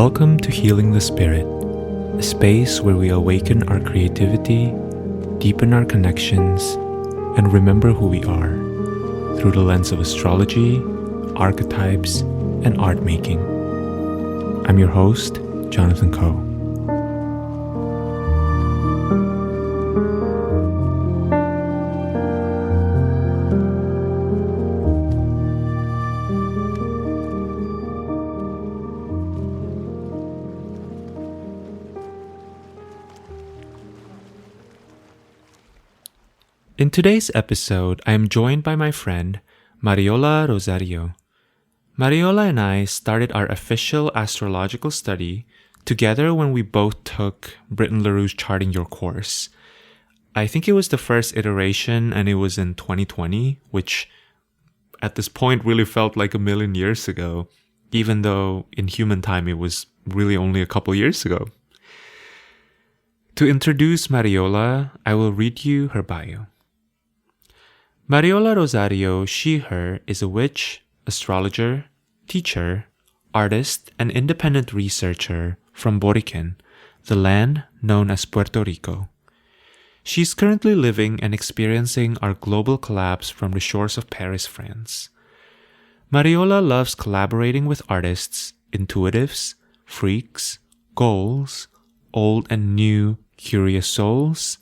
Welcome to Healing the Spirit, a space where we awaken our creativity, deepen our connections, and remember who we are through the lens of astrology, archetypes, and art making. I'm your host, Jonathan Coe. In today's episode, I am joined by my friend, Mariola Rosario. Mariola and I started our official astrological study together when we both took Britton LaRue's Charting Your course. I think it was the first iteration and it was in 2020, which at this point really felt like a million years ago, even though in human time it was really only a couple years ago. To introduce Mariola, I will read you her bio. Mariola Rosario, she/her, is a witch, astrologer, teacher, artist, and independent researcher from Borikén, the land known as Puerto Rico. She's currently living and experiencing our global collapse from the shores of Paris, France. Mariola loves collaborating with artists, intuitives, freaks, ghouls, old and new curious souls,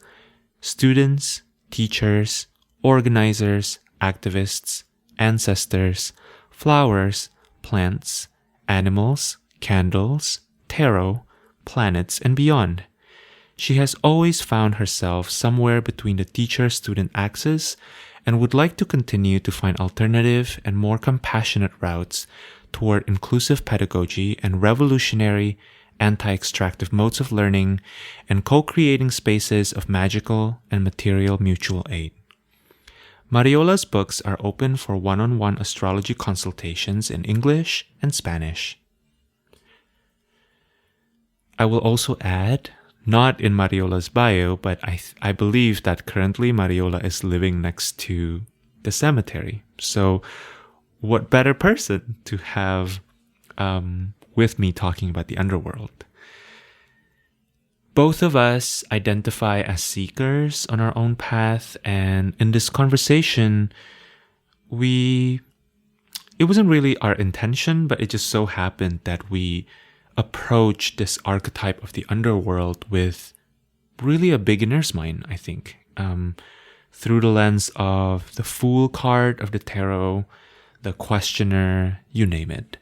students, teachers, organizers, activists, ancestors, flowers, plants, animals, candles, tarot, planets, and beyond. She has always found herself somewhere between the teacher-student axis and would like to continue to find alternative and more compassionate routes toward inclusive pedagogy and revolutionary anti-extractive modes of learning and co-creating spaces of magical and material mutual aid. Mariola's books are open for one-on-one astrology consultations in English and Spanish. I will also add, not in Mariola's bio, but I believe that currently Mariola is living next to the cemetery. So what better person to have with me talking about the underworld? Both of us identify as seekers on our own path, and in this conversation, it wasn't really our intention, but it just so happened that we approached this archetype of the underworld with really a beginner's mind, I think, through the lens of the Fool card of the tarot, the questioner, you name it.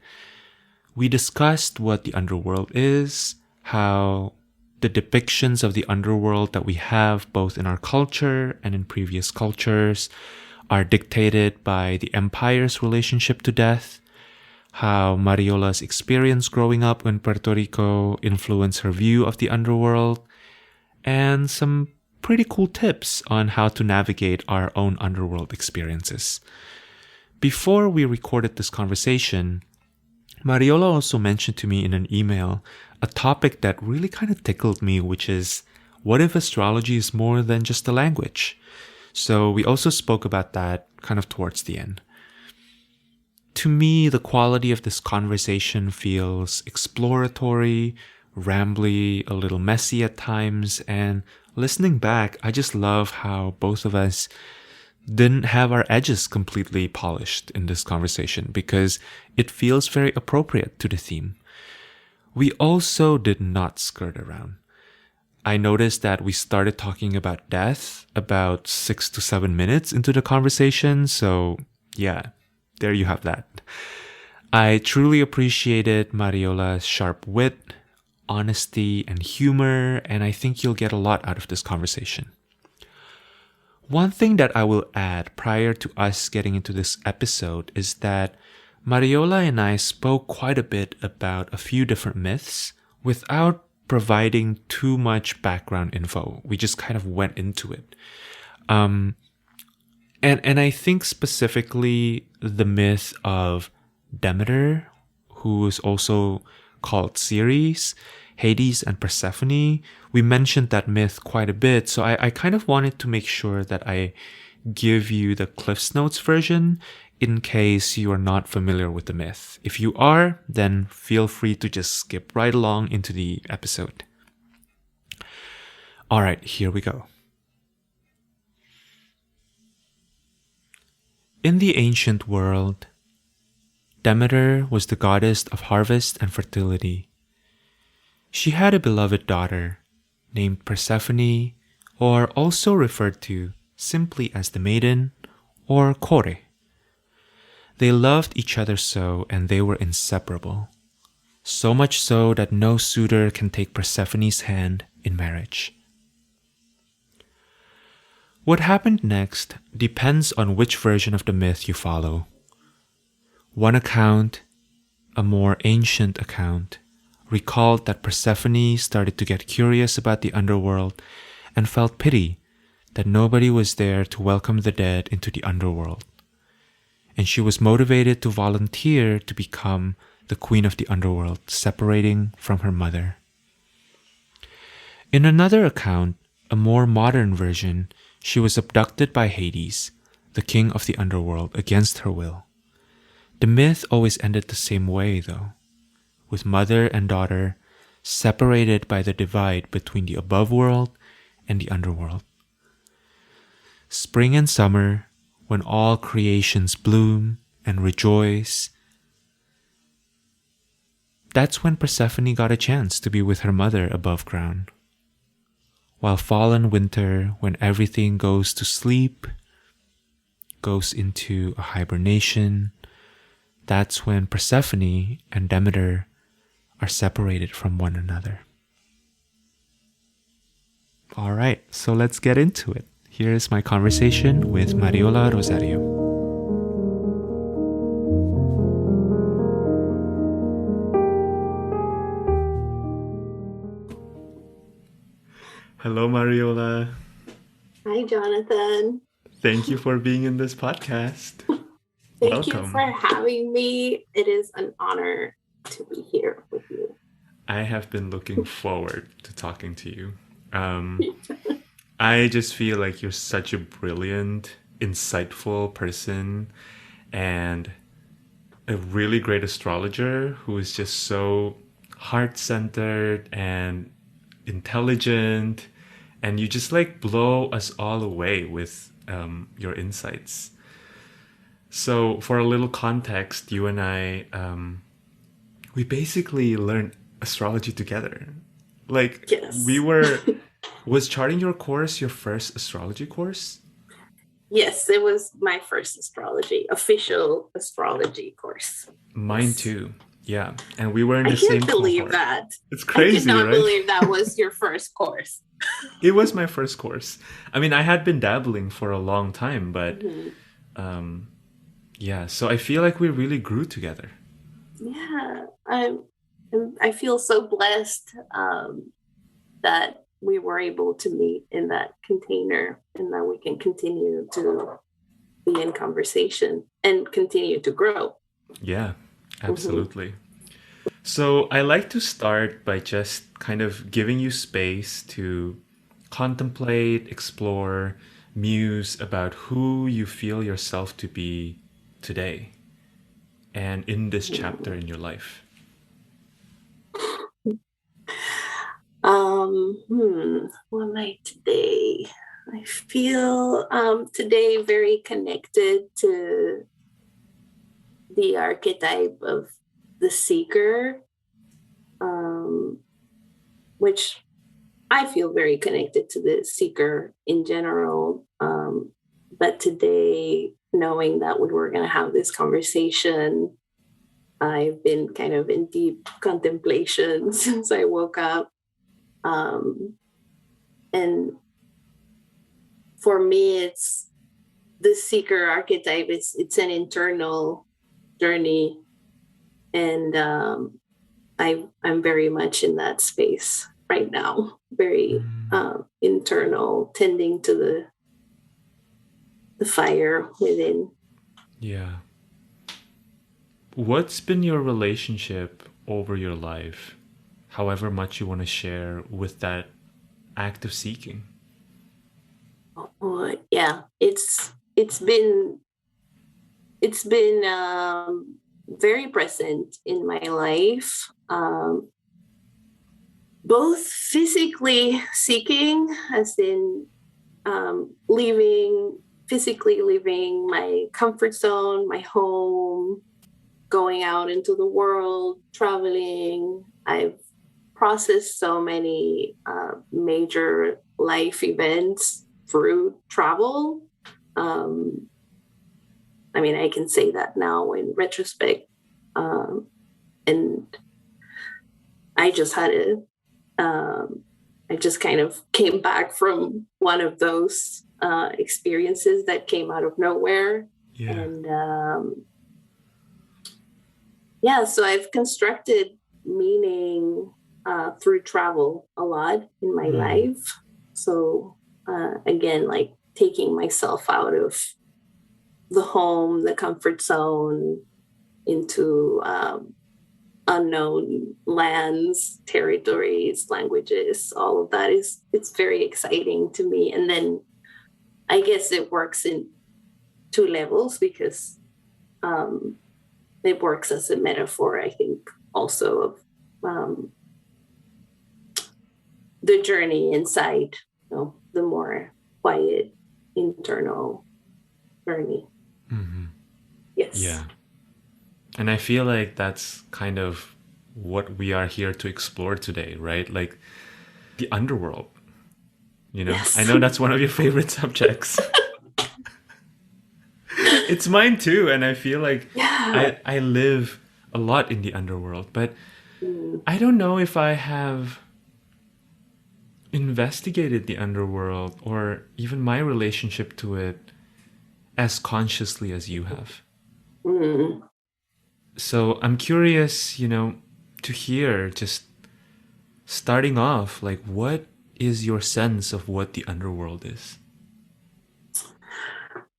We discussed what the underworld is, how the depictions of the underworld that we have both in our culture and in previous cultures are dictated by the empire's relationship to death, how Mariola's experience growing up in Puerto Rico influenced her view of the underworld, and some pretty cool tips on how to navigate our own underworld experiences. Before we recorded this conversation, Mariola also mentioned to me in an email a topic that really kind of tickled me, which is, what if astrology is more than just a language? So we also spoke about that kind of towards the end. To me, the quality of this conversation feels exploratory, rambly, a little messy at times, and listening back, I just love how both of us didn't have our edges completely polished in this conversation because it feels very appropriate to the theme. We also did not skirt around. I noticed that we started talking about death about 6 to 7 minutes into the conversation, so yeah, there you have that. I truly appreciated Mariola's sharp wit, honesty, and humor, and I think you'll get a lot out of this conversation. One thing that I will add prior to us getting into this episode is that Mariola and I spoke quite a bit about a few different myths without providing too much background info. We just kind of went into it. And I think specifically the myth of Demeter, who is also called Ceres, Hades, and Persephone. We mentioned that myth quite a bit, so I kind of wanted to make sure that I give you the Cliff's Notes version in case you are not familiar with the myth. If you are, then feel free to just skip right along into the episode. All right, here we go. In the ancient world, Demeter was the goddess of harvest and fertility. She had a beloved daughter named Persephone, or also referred to simply as the maiden, or Kore. They loved each other so, and they were inseparable. So much so that no suitor can take Persephone's hand in marriage. What happened next depends on which version of the myth you follow. One account, a more ancient account, recalled that Persephone started to get curious about the underworld and felt pity that nobody was there to welcome the dead into the underworld. And she was motivated to volunteer to become the queen of the underworld, separating from her mother. In another account, a more modern version, she was abducted by Hades, the king of the underworld, against her will. The myth always ended the same way, though, with mother and daughter separated by the divide between the above world and the underworld. Spring and summer, when all creations bloom and rejoice, that's when Persephone got a chance to be with her mother above ground. While fall and winter, when everything goes to sleep, goes into a hibernation, that's when Persephone and Demeter are separated from one another. All right, so let's get into it. Here is my conversation with Mariola Rosario. Hello, Mariola. Hi, Jonathan. Thank you for being in this podcast. Thank Welcome. you for having me. It is an honor to be here with you. I have been looking forward to talking to you. I just feel like you're such a brilliant, insightful person and a really great astrologer who is just so heart-centered and intelligent, and you just like blow us all away with your insights. So for a little context, you and I, we basically learned astrology together. Like, Yes. Was charting your course your first astrology course? Yes, it was my first official astrology course. Mine too. Yeah. And we were in the I same can't believe cohort. that. It's crazy, I cannot right? believe that was your first course. It was my first course. I mean, I had been dabbling for a long time, but yeah, so I feel like we really grew together. Yeah, I feel so blessed that we were able to meet in that container and that we can continue to be in conversation and continue to grow. Yeah, absolutely. So I like to start by just kind of giving you space to contemplate, explore, muse about who you feel yourself to be today and in this chapter in your life. What am I today? I feel today very connected to the archetype of the seeker, which I feel very connected to the seeker in general. But today, knowing that we were going to have this conversation, I've been kind of in deep contemplation since I woke up. And for me, it's the seeker archetype. It's an internal journey, and I'm very much in that space right now. Very internal, tending to the fire within. Yeah. What's been your relationship over your life, however much you want to share, with that act of seeking? Yeah, it's been it's been very present in my life, both physically seeking, as in physically leaving my comfort zone, my home, going out into the world, traveling. I've processed so many major life events through travel. I mean, I can say that now in retrospect. And I just had I just kind of came back from one of those experiences that came out of nowhere. Yeah. And so I've constructed meaning through travel a lot in my life. So again, like taking myself out of the home, the comfort zone, into unknown lands, territories, languages, all of that it's very exciting to me. And then I guess it works in two levels, because it works as a metaphor, I think, also of the journey inside, the more quiet internal journey. Mm-hmm. Yes. Yeah. And I feel like that's kind of what we are here to explore today, right? Like the underworld. Yes. I know that's one of your favorite subjects. It's mine too, and I feel like I live a lot in the underworld, but I don't know if I have investigated the underworld or even my relationship to it as consciously as you have. So I'm curious, to hear, just starting off, like, what is your sense of what the underworld is?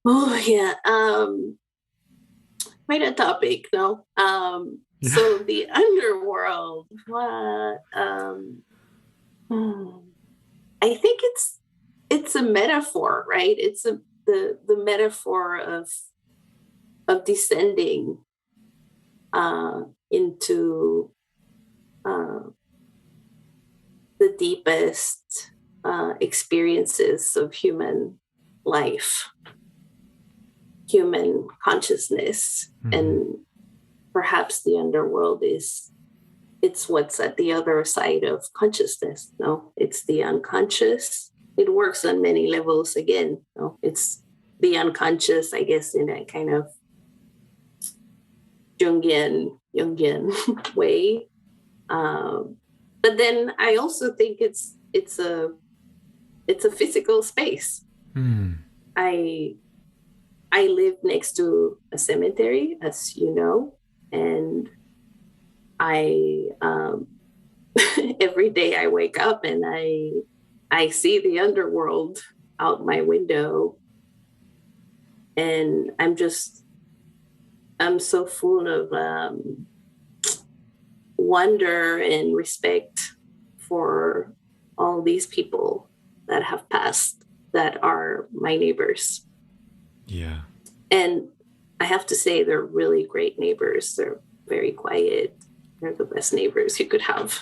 Oh yeah. Quite a topic, no? So the underworld, what I think it's a metaphor, right? It's the metaphor of descending into the deepest experiences of human life, human consciousness. And perhaps the underworld it's what's at the other side of consciousness. No, it's the unconscious. It works on many levels. Again, it's the unconscious, I guess, in a kind of Jungian way. But then I also think it's a physical space. I live next to a cemetery, as you know, and I every day I wake up and I see the underworld out my window, and I'm so full of wonder and respect for all these people that have passed that are my neighbors. Yeah. And I have to say, they're really great neighbors. They're very quiet. They're the best neighbors you could have.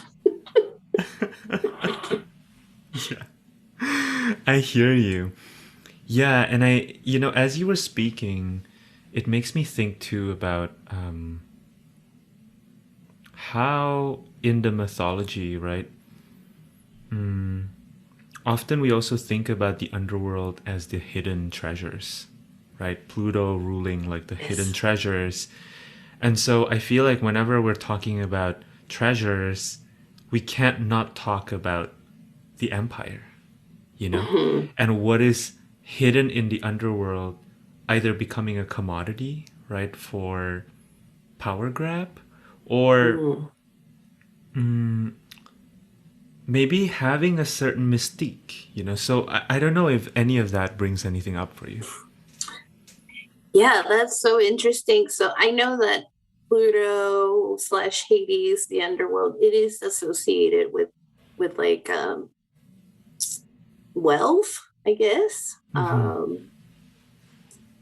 Yeah. I hear you. Yeah, and as you were speaking, it makes me think too about how in the mythology, right? Often we also think about the underworld as the hidden treasures, right? Pluto ruling like the hidden treasures. And so I feel like whenever we're talking about treasures, we can't not talk about the empire, and what is hidden in the underworld, either becoming a commodity, right, for power grab, or maybe having a certain mystique, So I don't know if any of that brings anything up for you. Yeah, that's so interesting. So I know that Pluto / Hades, the underworld, it is associated with like wealth, I guess,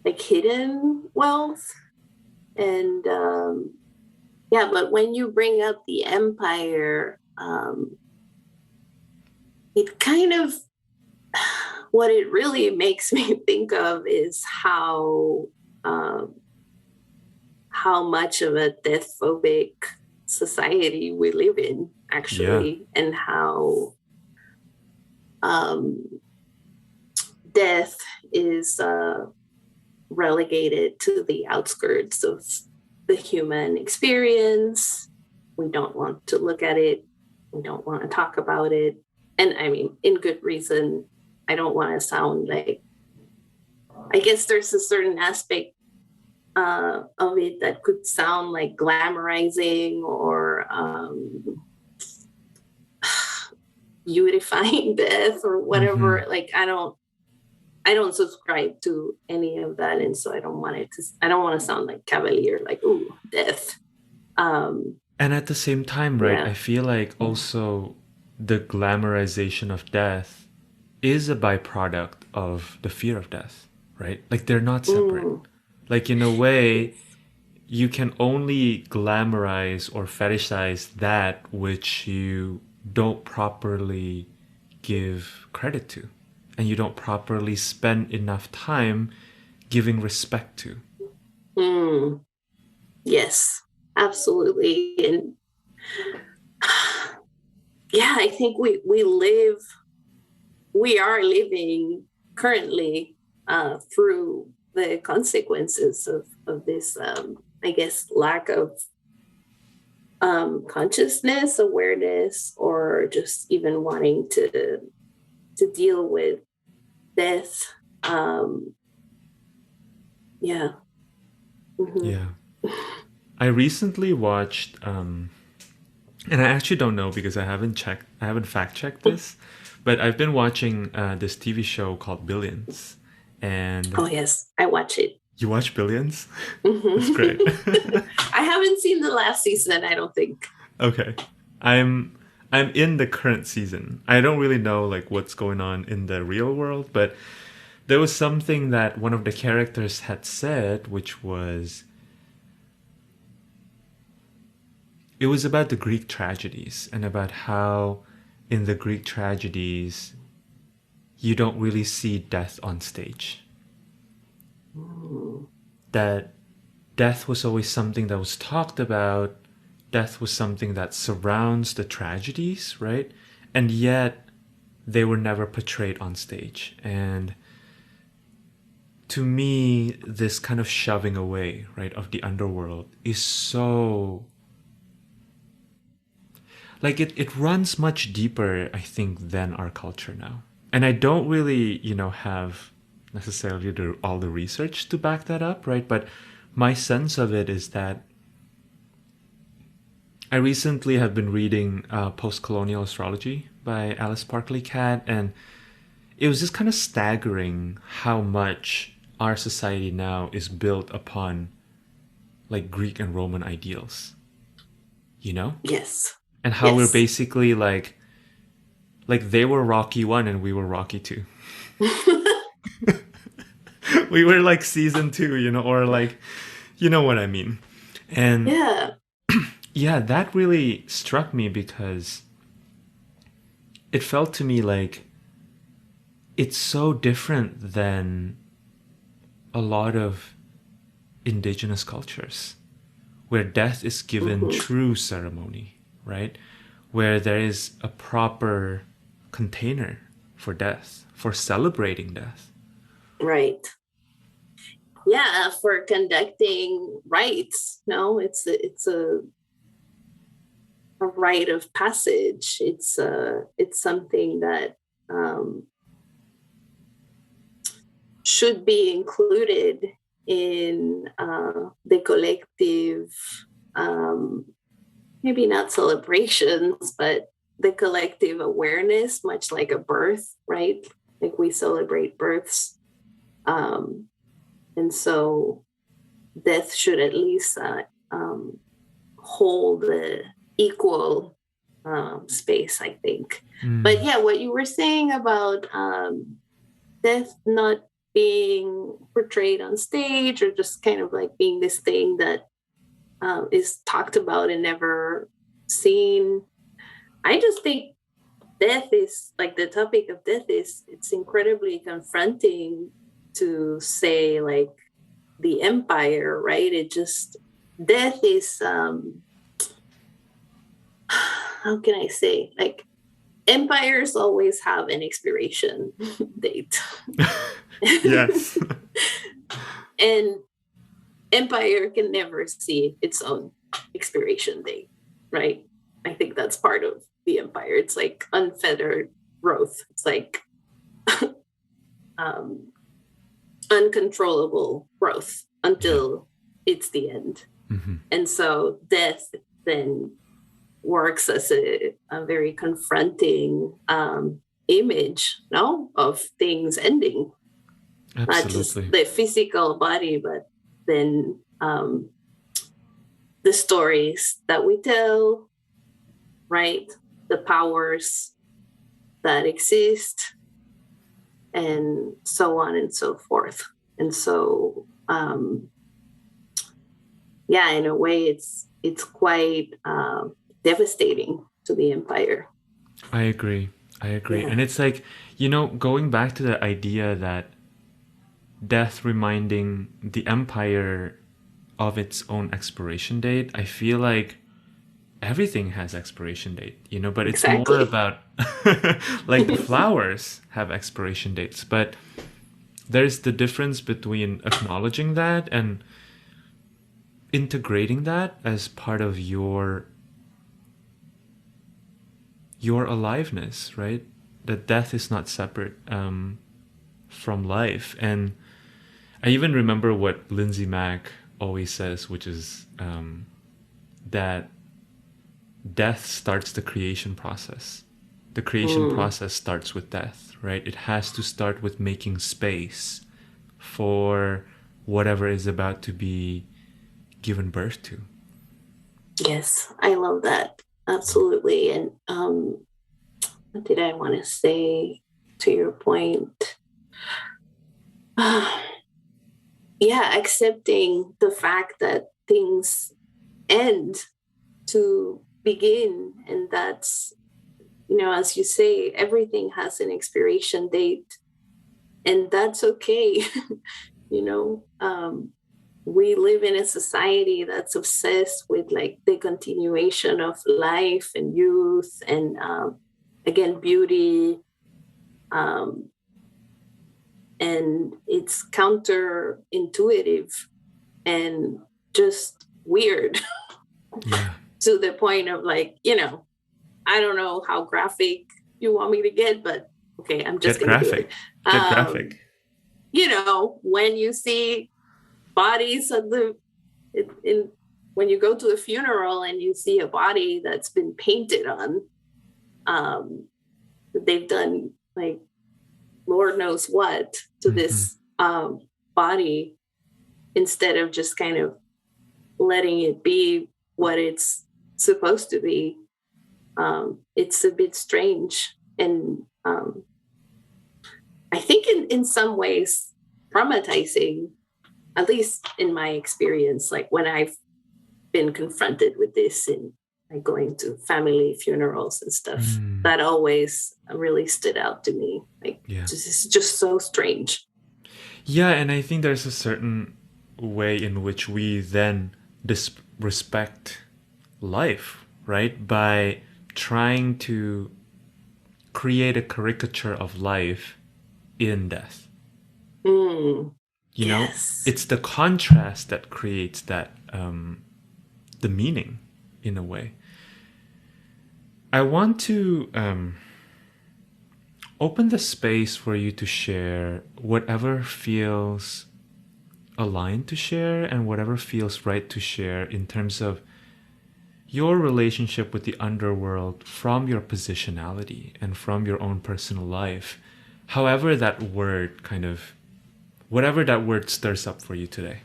like hidden wealth. And yeah, but when you bring up the empire, it kind of, what it really makes me think of is how much of a death phobic society we live in, Yeah. actually, and how um, death is relegated to the outskirts of the human experience. We don't want to look at it. We don't want to talk about it. And I mean, in good reason. I don't want to sound like, I guess there's a certain aspect of it that could sound like glamorizing or beautifying death or Mm-hmm. whatever. Like, I don't subscribe to any of that, and so I don't want to sound like cavalier, like, ooh, death. Um, And at the same time, right, yeah. I feel like also the glamorization of death is a byproduct of the fear of death, right? Like they're not separate. Mm, Like in a way, yes. you can only glamorize or fetishize that which you don't properly give credit to and you don't properly spend enough time giving respect to. Mm, yes, absolutely. And yeah, I think we are living currently through the consequences of this, I guess, lack of consciousness, awareness, or just even wanting to deal with death. Um, yeah. Mm-hmm. Yeah. I recently watched and I actually don't know because I haven't fact checked this, but I've been watching this TV show called Billions. And Oh yes, I watch it. you watch Billions? That's great. Mm-hmm. I haven't seen the last season, I don't think. Okay. I'm I'm in the current season. I don't really know like what's going on in the real world, but there was something that one of the characters had said which was it was about the Greek tragedies and about how in the Greek tragedies you don't really see death on stage. Mm. That death was always something that was talked about, death was something that surrounds the tragedies, right? And yet they were never portrayed on stage. And to me, this kind of shoving away, right, of the underworld is so like it runs much deeper, I think, than our culture now. And I don't really, have necessarily all the research to back that up, right? But my sense of it is that I recently have been reading Post-Colonial Astrology by Alice Barkley Cat, and it was just kind of staggering how much our society now is built upon like Greek and Roman ideals, you know? Yes. And how we're Yes. basically like they were Rocky 1 and we were Rocky 2. We were like season 2, or like you know what I mean. And Yeah. yeah, that really struck me because it felt to me like it's so different than a lot of indigenous cultures where death is given Mm-hmm. true ceremony, right? Where there is a proper container for death, for celebrating death. Right. Yeah, for conducting rites. No, it's a rite of passage. It's something that um, should be included in the collective, um, maybe not celebrations, but the collective awareness, much like a birth, right? Like we celebrate births. Um, and so death should at least hold the equal space, I think. But Mm. yeah, what you were saying about death not being portrayed on stage, or just kind of like being this thing that is talked about and never seen. I just think death is like, the topic of death is, it's incredibly confronting to say, like, the empire, right? It just, death is, how can I say, like, empires always have an expiration date. Yes. And empire can never see its own expiration date, right? I think that's part of the empire. It's like unfettered growth. It's like uncontrollable growth until it's the end. Mm-hmm. And so death then works as a very confronting image, no, of things ending. Absolutely. Not just the physical body, but then the stories that we tell, right? The powers that exist, and so on and so forth. And so, yeah, in a way, it's quite devastating to the empire. I agree. Yeah. And it's like, going back to the idea that death reminding the empire of its own expiration date, I feel like everything has expiration date, but it's Exactly. more about like the flowers have expiration dates, but there's the difference between acknowledging that and integrating that as part of your aliveness, right? That death is not separate from life. And I even remember what Lindsay Mack always says, which is that death starts the creation process. The creation process starts with death, right? It has to start with making space for whatever is about to be given birth to. Yes, I love that. Absolutely. And what did I want to say to your point? Yeah, accepting the fact that things end to begin. And that's, as you say, everything has an expiration date, and that's okay. We live in a society that's obsessed with like the continuation of life and youth and again, beauty. And it's counterintuitive and just weird. Yeah. To the point of like, I don't know how graphic you want me to get, but okay, I'm just going to do it. Get graphic. When you see bodies of when you go to a funeral and you see a body that's been painted on, they've done like Lord knows what to this body, instead of just kind of letting it be what it's supposed to be. It's a bit strange. And I think in some ways traumatizing, at least in my experience, like when I've been confronted with this and like going to family funerals and stuff, that always really stood out to me. Like, it's just so strange. Yeah, and I think there's a certain way in which we then disrespect life, right? By trying to create a caricature of life in death. You know, it's the contrast that creates that the meaning in a way. I want to open the space for you to share whatever feels aligned to share and whatever feels right to share in terms of your relationship with the underworld from your positionality and from your own personal life. However that word kind of, whatever that word stirs up for you today.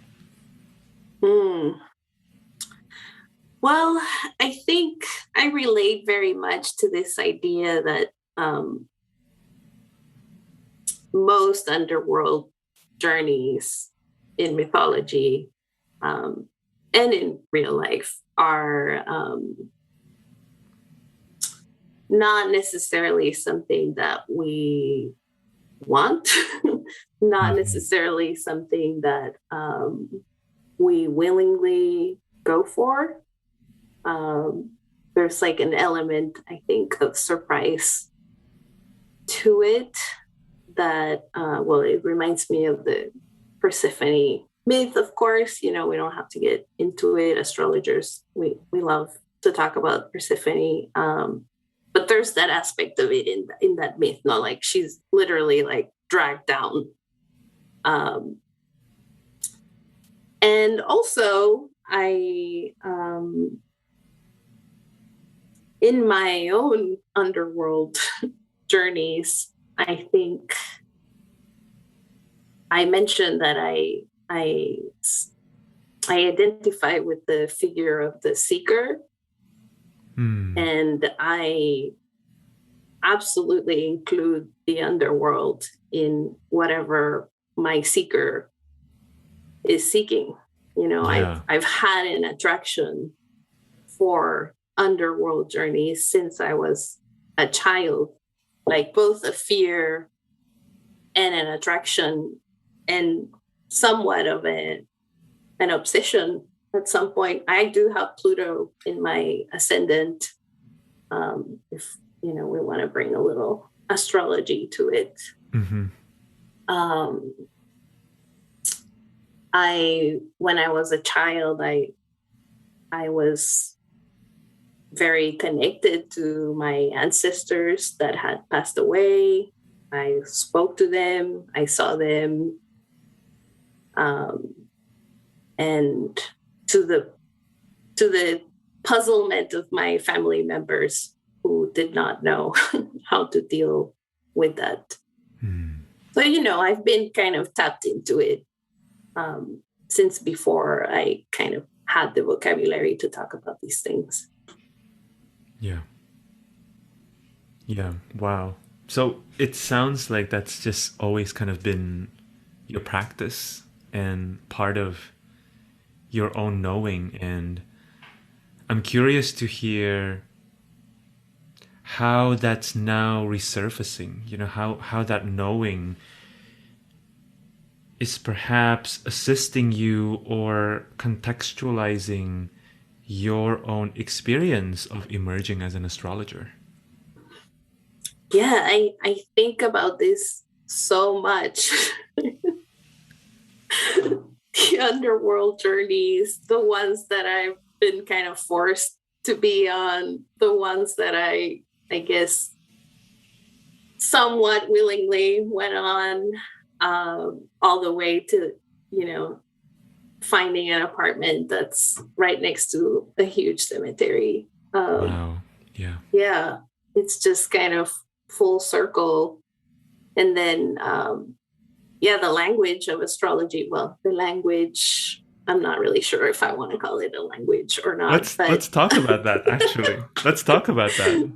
Well, I think I relate very much to this idea that most underworld journeys in mythology and in real life are not necessarily something that we want, not necessarily something that we willingly go for. There's like an element, I think, of surprise to it that, well, it reminds me of the Persephone myth, of course. We don't have to get into it. Astrologers, we love to talk about Persephone. But there's that aspect of it in that myth, not like she's literally like dragged down. And also, I in my own underworld journeys, I think I mentioned that I identify with the figure of the seeker. And I absolutely include the underworld in whatever my seeker is seeking. I've had an attraction for underworld journeys since I was a child, like both a fear and an attraction and somewhat of an obsession at some point. I do have Pluto in my ascendant. If we want to bring a little astrology to it. When I was a child, I was very connected to my ancestors that had passed away. I spoke to them, I saw them, and to the puzzlement of my family members who did not know how to deal with that. So, I've been kind of tapped into it since before I kind of had the vocabulary to talk about these things. Yeah. Wow. So it sounds like that's just always kind of been your practice and part of your own knowing. And I'm curious to hear how that's now resurfacing, how that knowing is perhaps assisting you or contextualizing your own experience of emerging as an astrologer. Yeah, I think about this so much. The underworld journeys, the ones that I've been kind of forced to be on, the ones that I guess somewhat willingly went on, all the way to, finding an apartment that's right next to a huge cemetery. Wow. Yeah. Yeah, it's just kind of full circle. And then, the language of astrology. Well, the language, I'm not really sure if I want to call it a language or not. Let's talk about that, actually. Let's talk about that.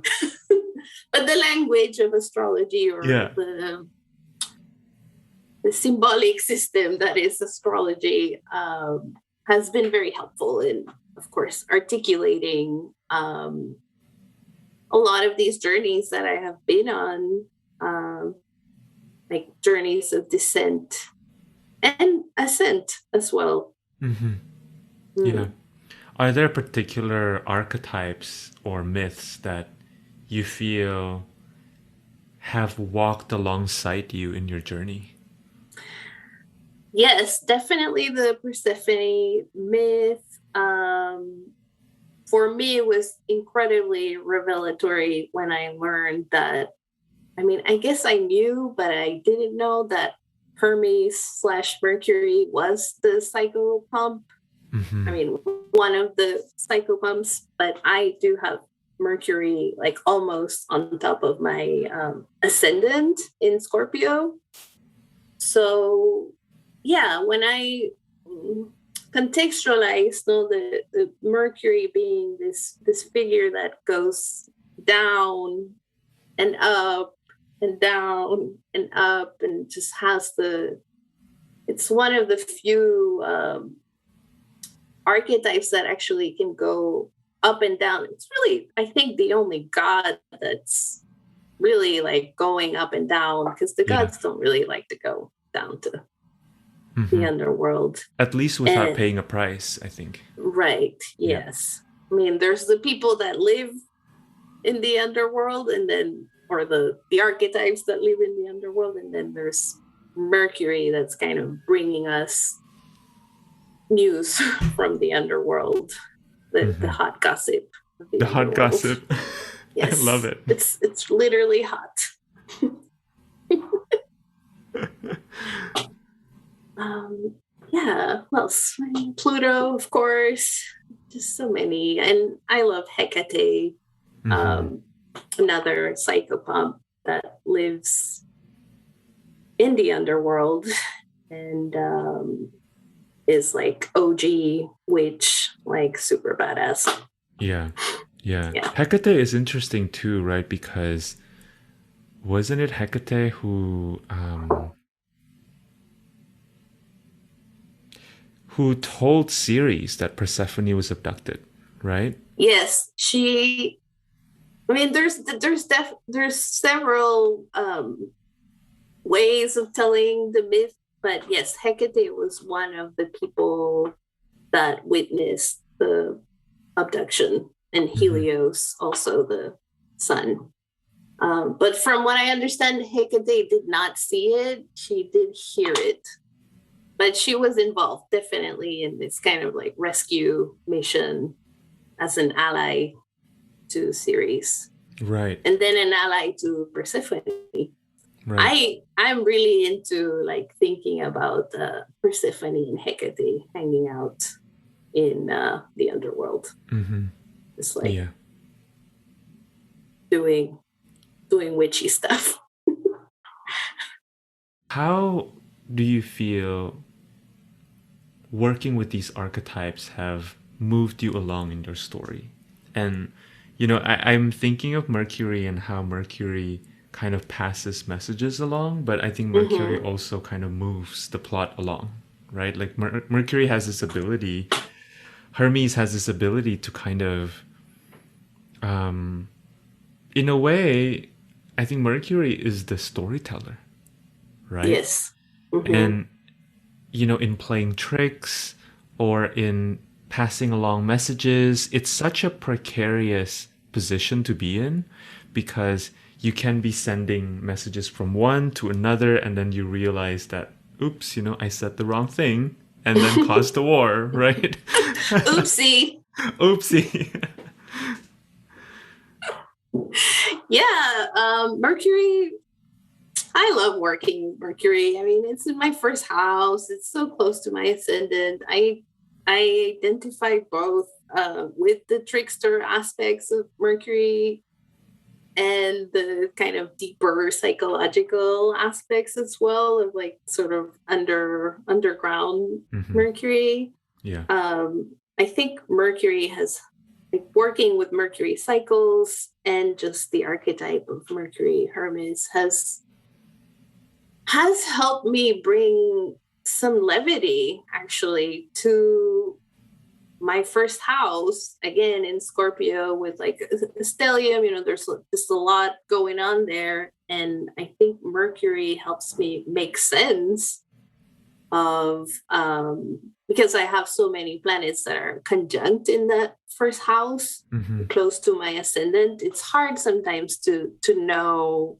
But the language of astrology, or the symbolic system that is astrology, has been very helpful in, of course, articulating a lot of these journeys that I have been on, like journeys of descent and ascent as well. Yeah. Are there particular archetypes or myths that you feel have walked alongside you in your journey? Yes, definitely the Persephone myth. For me, it was incredibly revelatory when I learned that. I guess I knew, but I didn't know that Hermes/Mercury was the psychopump. One of the psychopumps, but I do have Mercury like almost on top of my ascendant in Scorpio. So, yeah, when I contextualize the Mercury being this figure that goes down and up and down and up and just has the it's one of the few archetypes that actually can go up and down. It's really, I think, the only god that's really like going up and down, because the gods don't really like to go down to the underworld. At least without paying a price, I think. Right. Yes. I mean, there's the people that live in the underworld, and then, or the archetypes that live in the underworld, and then there's Mercury that's kind of bringing us news from the underworld, the hot gossip. The hot gossip. Yes. I love it. It's literally hot. Yeah, well, Pluto, of course, just so many. And I love Hecate, another psychopomp that lives in the underworld and is like OG witch, like super badass. Yeah. Hecate is interesting too, right? Because wasn't it Hecate who told Ceres that Persephone was abducted, right? Yes, she. I mean, there's several ways of telling the myth, but yes, Hecate was one of the people that witnessed the abduction, and Helios, also the sun. But from what I understand, Hecate did not see it; she did hear it. But she was involved definitely in this kind of like rescue mission as an ally to Ceres. Right. And then an ally to Persephone. Right. I'm really into like thinking about Persephone and Hecate hanging out in the underworld. It's like doing witchy stuff. How do you feel working with these archetypes have moved you along in your story? And, you know, I'm thinking of Mercury and how Mercury kind of passes messages along, but I think Mercury also kind of moves the plot along, right? Like Mercury has this ability, Hermes has this ability to kind of, in a way, I think Mercury is the storyteller, right? Yes. And, you know, in playing tricks or in passing along messages, it's such a precarious position to be in, because you can be sending messages from one to another, and then you realize that, oops, you know, I said the wrong thing, and then caused a war, right? Oopsie. Oopsie. Yeah, Mercury. I love working Mercury. I mean, it's in my first house. It's so close to my ascendant. I identify both with the trickster aspects of Mercury and the kind of deeper psychological aspects as well, of like sort of underground Mercury. Yeah. I think Mercury has, like, working with Mercury cycles and just the archetype of Mercury Hermes has helped me bring some levity actually to my first house, again in Scorpio, with like a stellium. You know, there's just a lot going on there, and I think Mercury helps me make sense of because I have so many planets that are conjunct in that first house, close to my ascendant. It's hard sometimes to know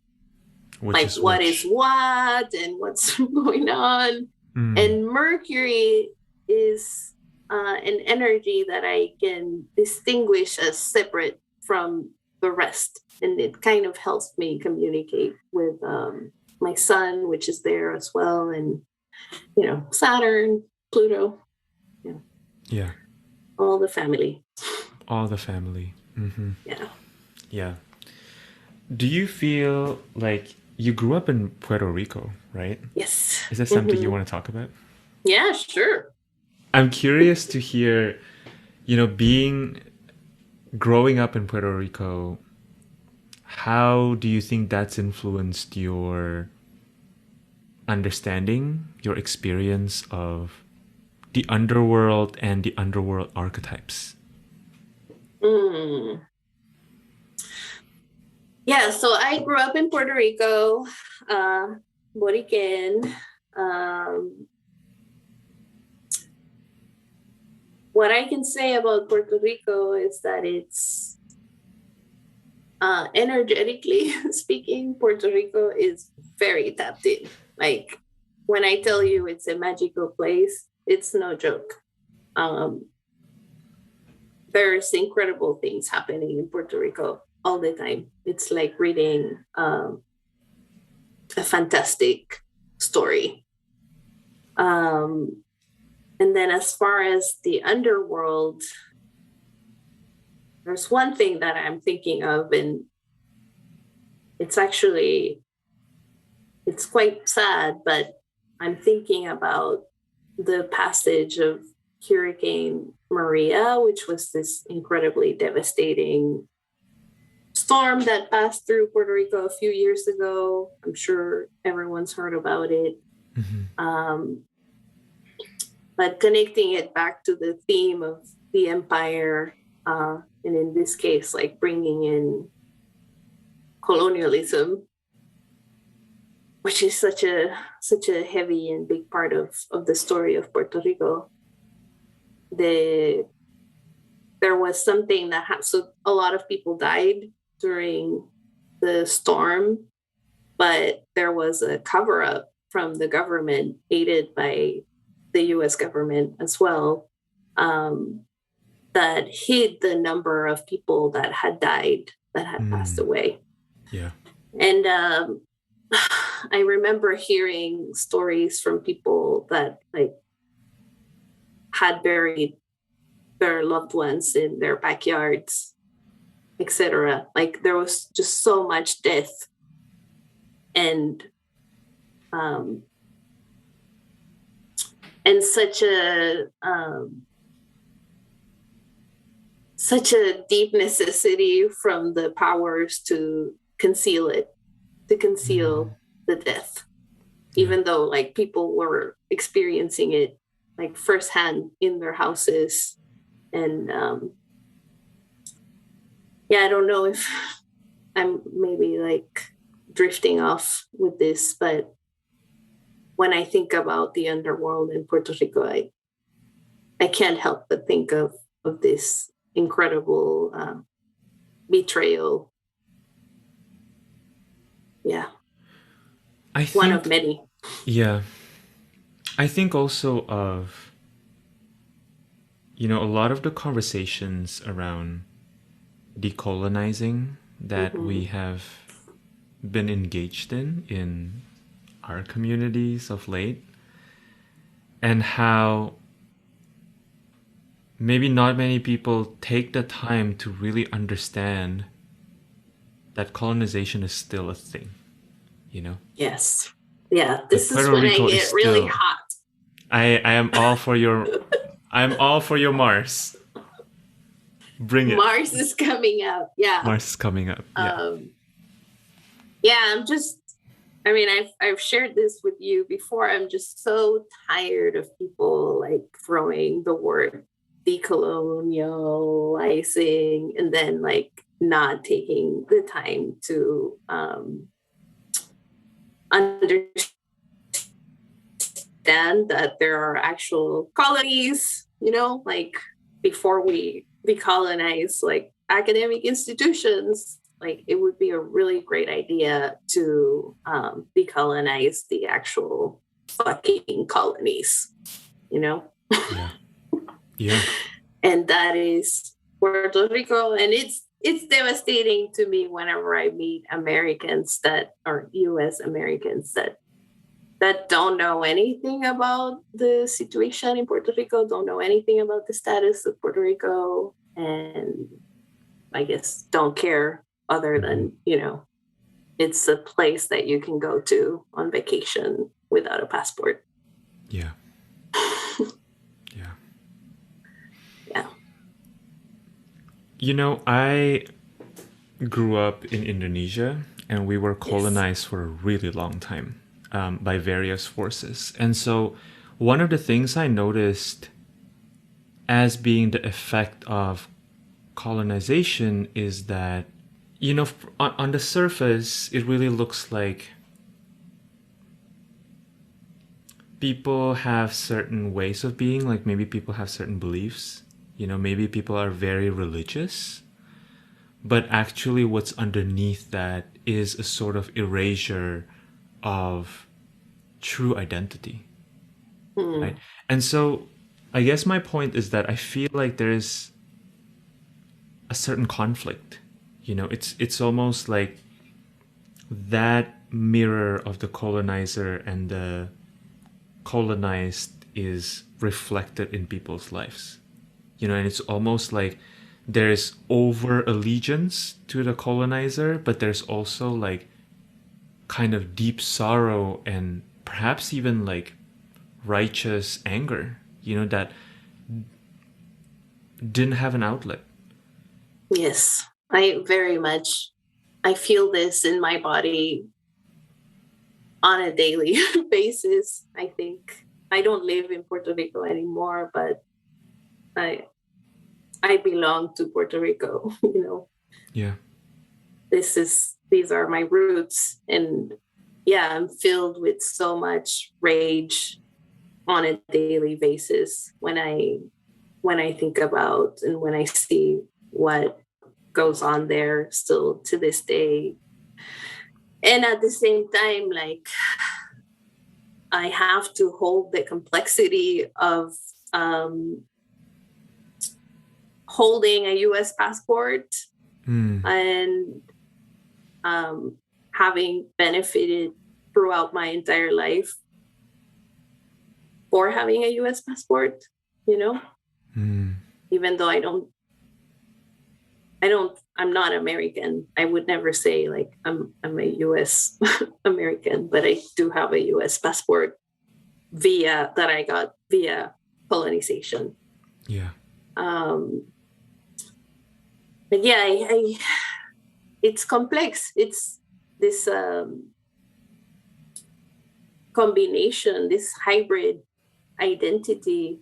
what is what and what's going on. And Mercury is an energy that I can distinguish as separate from the rest, and it kind of helps me communicate with my sun, which is there as well, and you know, Saturn, Pluto, yeah, all the family. Yeah. Do you feel like you grew up in Puerto Rico, right? Yes. Is that something you want to talk about? Yeah, sure. I'm curious to hear, you know, growing up in Puerto Rico, how do you think that's influenced your understanding your experience of the underworld and the underworld archetypes. Yeah, so I grew up in Puerto Rico, Borikén. What I can say about Puerto Rico is that it's energetically speaking, Puerto Rico is very tapped in. Like when I tell you it's a magical place, it's no joke. There's incredible things happening in Puerto Rico all the time. It's like reading a fantastic story. And then as far as the underworld, there's one thing that I'm thinking of, and it's quite sad, but I'm thinking about the passage of Hurricane Maria, which was this incredibly devastating storm that passed through Puerto Rico a few years ago. I'm sure everyone's heard about it. But connecting it back to the theme of the empire, and in this case, like bringing in colonialism, which is such a heavy and big part of the story of Puerto Rico. There was something that happened. So a lot of people died during the storm, but there was a cover-up from the government, aided by the US government as well, that hid the number of people that had died, that had passed away. Yeah. And I remember hearing stories from people that like had buried their loved ones in their backyards, etc. Like there was just so much death and such a deep necessity from the powers to conceal the death, even though like people were experiencing it like firsthand in their houses. And I don't know if I'm maybe like drifting off with this, but when I think about the underworld in Puerto Rico, I can't help but think of this incredible betrayal. Yeah. One of many. Yeah. I think also of, a lot of the conversations around decolonizing that we have been engaged in our communities of late, and how maybe not many people take the time to really understand that colonization is still a thing, Yes. Yeah, this like is Puerto when Rico I get really hot. I am all for your I'm all for your Mars. Bring it. Mars is coming up. Yeah. Mars is coming up. Yeah. I've shared this with you before. I'm just so tired of people like throwing the word decolonializing and then like not taking the time to understand that there are actual colonies, like before we decolonize like academic institutions, like it would be a really great idea to decolonize the actual fucking colonies, Yeah. And that is Puerto Rico, and it's devastating to me whenever I meet Americans that are US Americans that don't know anything about the situation in Puerto Rico, don't know anything about the status of Puerto Rico, and I guess don't care other than, it's a place that you can go to on vacation without a passport. Yeah. Yeah. Yeah. I grew up in Indonesia, and we were colonized for a really long time. by various forces. And so one of the things I noticed as being the effect of colonization is that, on the surface, it really looks like people have certain ways of being, like maybe people have certain beliefs, maybe people are very religious, but actually what's underneath that is a sort of erasure of true identity, right? And so I guess my point is that I feel like there's a certain conflict. It's almost like that mirror of the colonizer and the colonized is reflected in people's lives. And it's almost like there's over allegiance to the colonizer, but there's also like kind of deep sorrow and perhaps even like righteous anger, that didn't have an outlet. Yes, I feel this in my body on a daily basis. I think I don't live in Puerto Rico anymore, but I belong to Puerto Rico, Yeah. These are my roots. And yeah, I'm filled with so much rage on a daily basis when I think about and when I see what goes on there still to this day. And at the same time, like, I have to hold the complexity of holding a US passport and having benefited throughout my entire life for having a US passport, even though I'm not American. I would never say like I'm a US American, but I do have a US passport that I got via colonization. Yeah. But yeah, it's complex. It's this combination, this hybrid identity.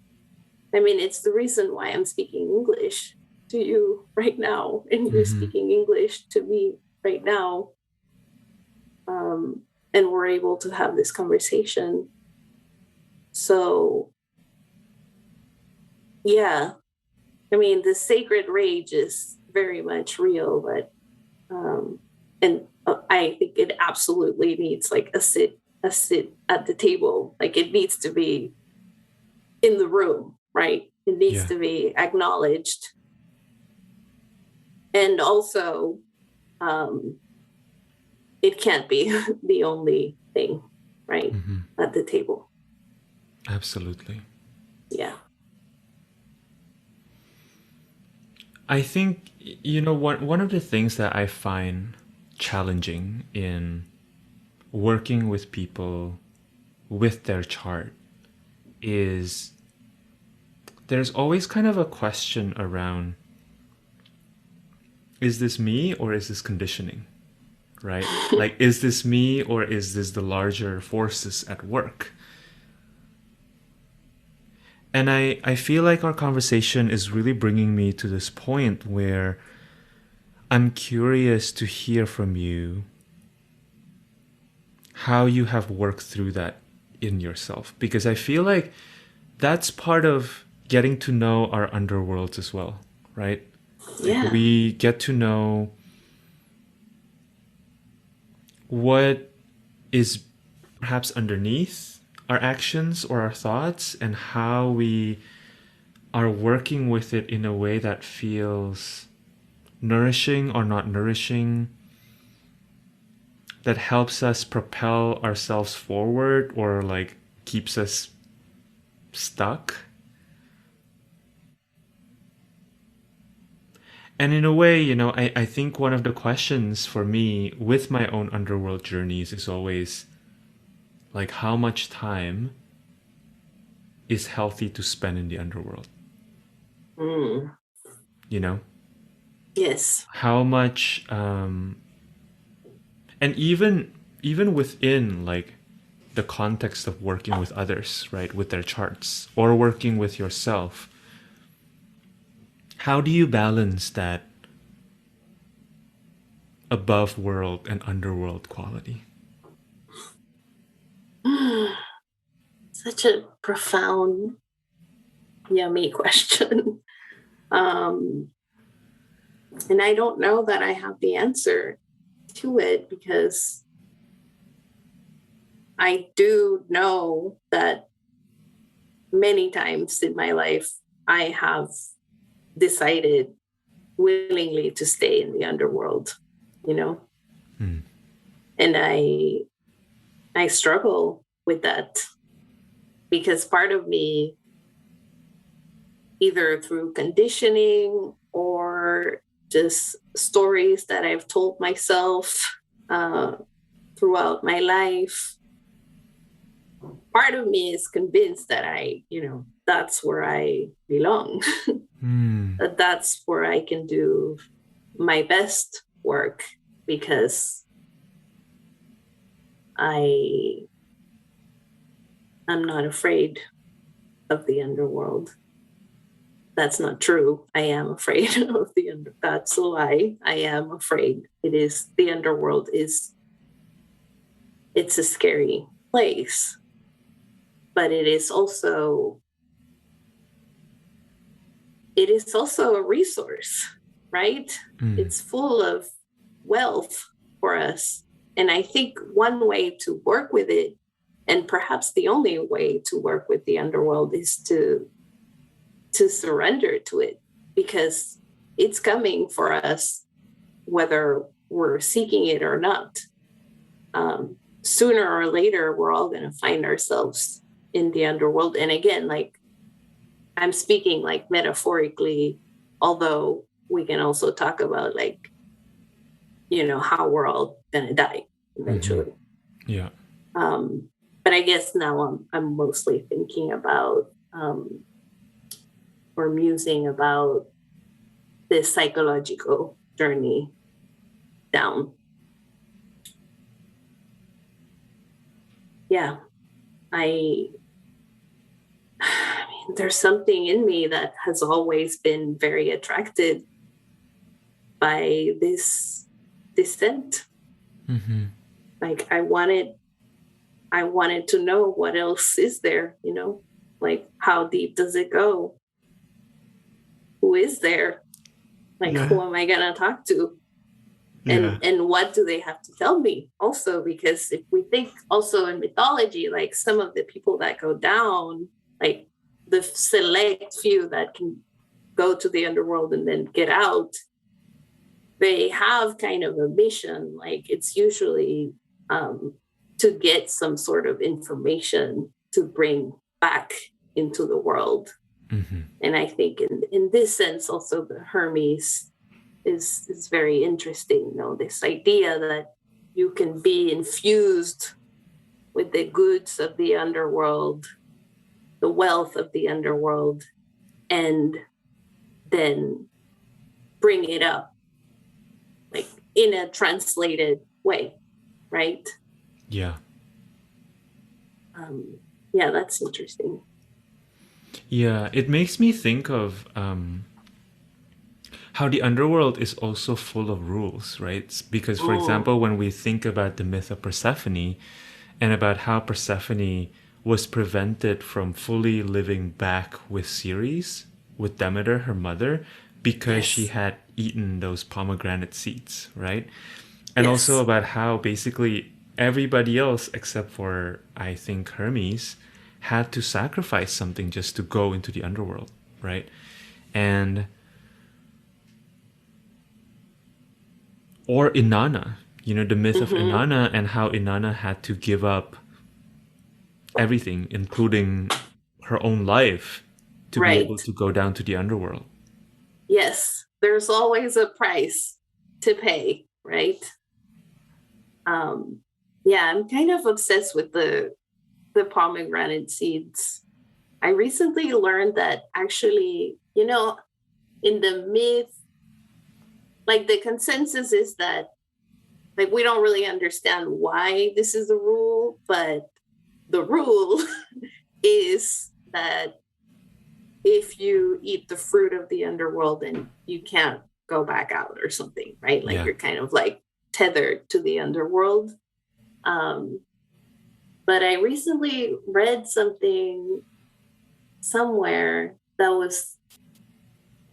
I mean, it's the reason why I'm speaking English to you right now, and you're speaking English to me right now. And we're able to have this conversation. So, yeah, I mean, the sacred rage is very much real, but and I think it absolutely needs like a sit at the table. Like it needs to be in the room, right? It needs to be acknowledged. And also, it can't be the only thing, right? At the table. Absolutely. Yeah. I think, one of the things that I find challenging in working with people with their chart is there's always kind of a question around, is this me or is this conditioning, right? Like, is this me or is this the larger forces at work? And I feel like our conversation is really bringing me to this point where I'm curious to hear from you how you have worked through that in yourself. Because I feel like that's part of getting to know our underworlds as well, right? Yeah. Like we get to know what is perhaps underneath our actions or our thoughts and how we are working with it in a way that feels nourishing or not nourishing, that helps us propel ourselves forward or like keeps us stuck. And in a way, I think one of the questions for me with my own underworld journeys is always like, how much time is healthy to spend in the underworld? Yes. How much, and even within like the context of working with others, right, with their charts, or working with yourself, how do you balance that above world and underworld quality? Such a profound, yummy question. And I don't know that I have the answer to it, because I do know that many times in my life, I have decided willingly to stay in the underworld, you know? And I struggle with that, because part of me, either through conditioning or just stories that I've told myself throughout my life, part of me is convinced that that's where I belong. That that's where I can do my best work, because I'm not afraid of the underworld. That's not true. I am afraid of that's a lie. I am afraid. The underworld it's a scary place, but it is also a resource, right? It's full of wealth for us. And I think one way to work with it, and perhaps the only way to work with the underworld, is to surrender to it, because it's coming for us, whether we're seeking it or not. Sooner or later, we're all going to find ourselves in the underworld. And again, like, I'm speaking like metaphorically, although we can also talk about, like, how we're all going to die eventually. Yeah. But I guess now I'm mostly thinking about or musing about this psychological journey down. Yeah, I mean, there's something in me that has always been very attracted by this descent. Like, I wanted to know what else is there, like, how deep does it go? Who is there? Like, who am I gonna talk to? And what do they have to tell me? Also, because if we think also in mythology, like, some of the people that go down, like the select few that can go to the underworld and then get out, they have kind of a mission. Like, it's usually to get some sort of information to bring back into the world. And I think in this sense, also the Hermes is very interesting. This idea that you can be infused with the goods of the underworld, the wealth of the underworld, and then bring it up, like, in a translated way, right? Yeah. Yeah, that's interesting. Yeah, it makes me think of how the underworld is also full of rules, right? Because, for example, when we think about the myth of Persephone and about how Persephone was prevented from fully living back with Ceres, with Demeter, her mother, because she had eaten those pomegranate seeds, right? And also about how basically everybody else, except for, I think, Hermes, had to sacrifice something just to go into the underworld, right? And or Inanna, the myth of Inanna, and how Inanna had to give up everything, including her own life, to be able to go down to the underworld. Yes, there's always a price to pay, right? Yeah, I'm kind of obsessed with the pomegranate seeds. I recently learned that actually, in the myth, like, the consensus is that, like, we don't really understand why this is a rule, but the rule is that if you eat the fruit of the underworld, then you can't go back out or something, right? Like you're kind of like tethered to the underworld. But I recently read something somewhere that was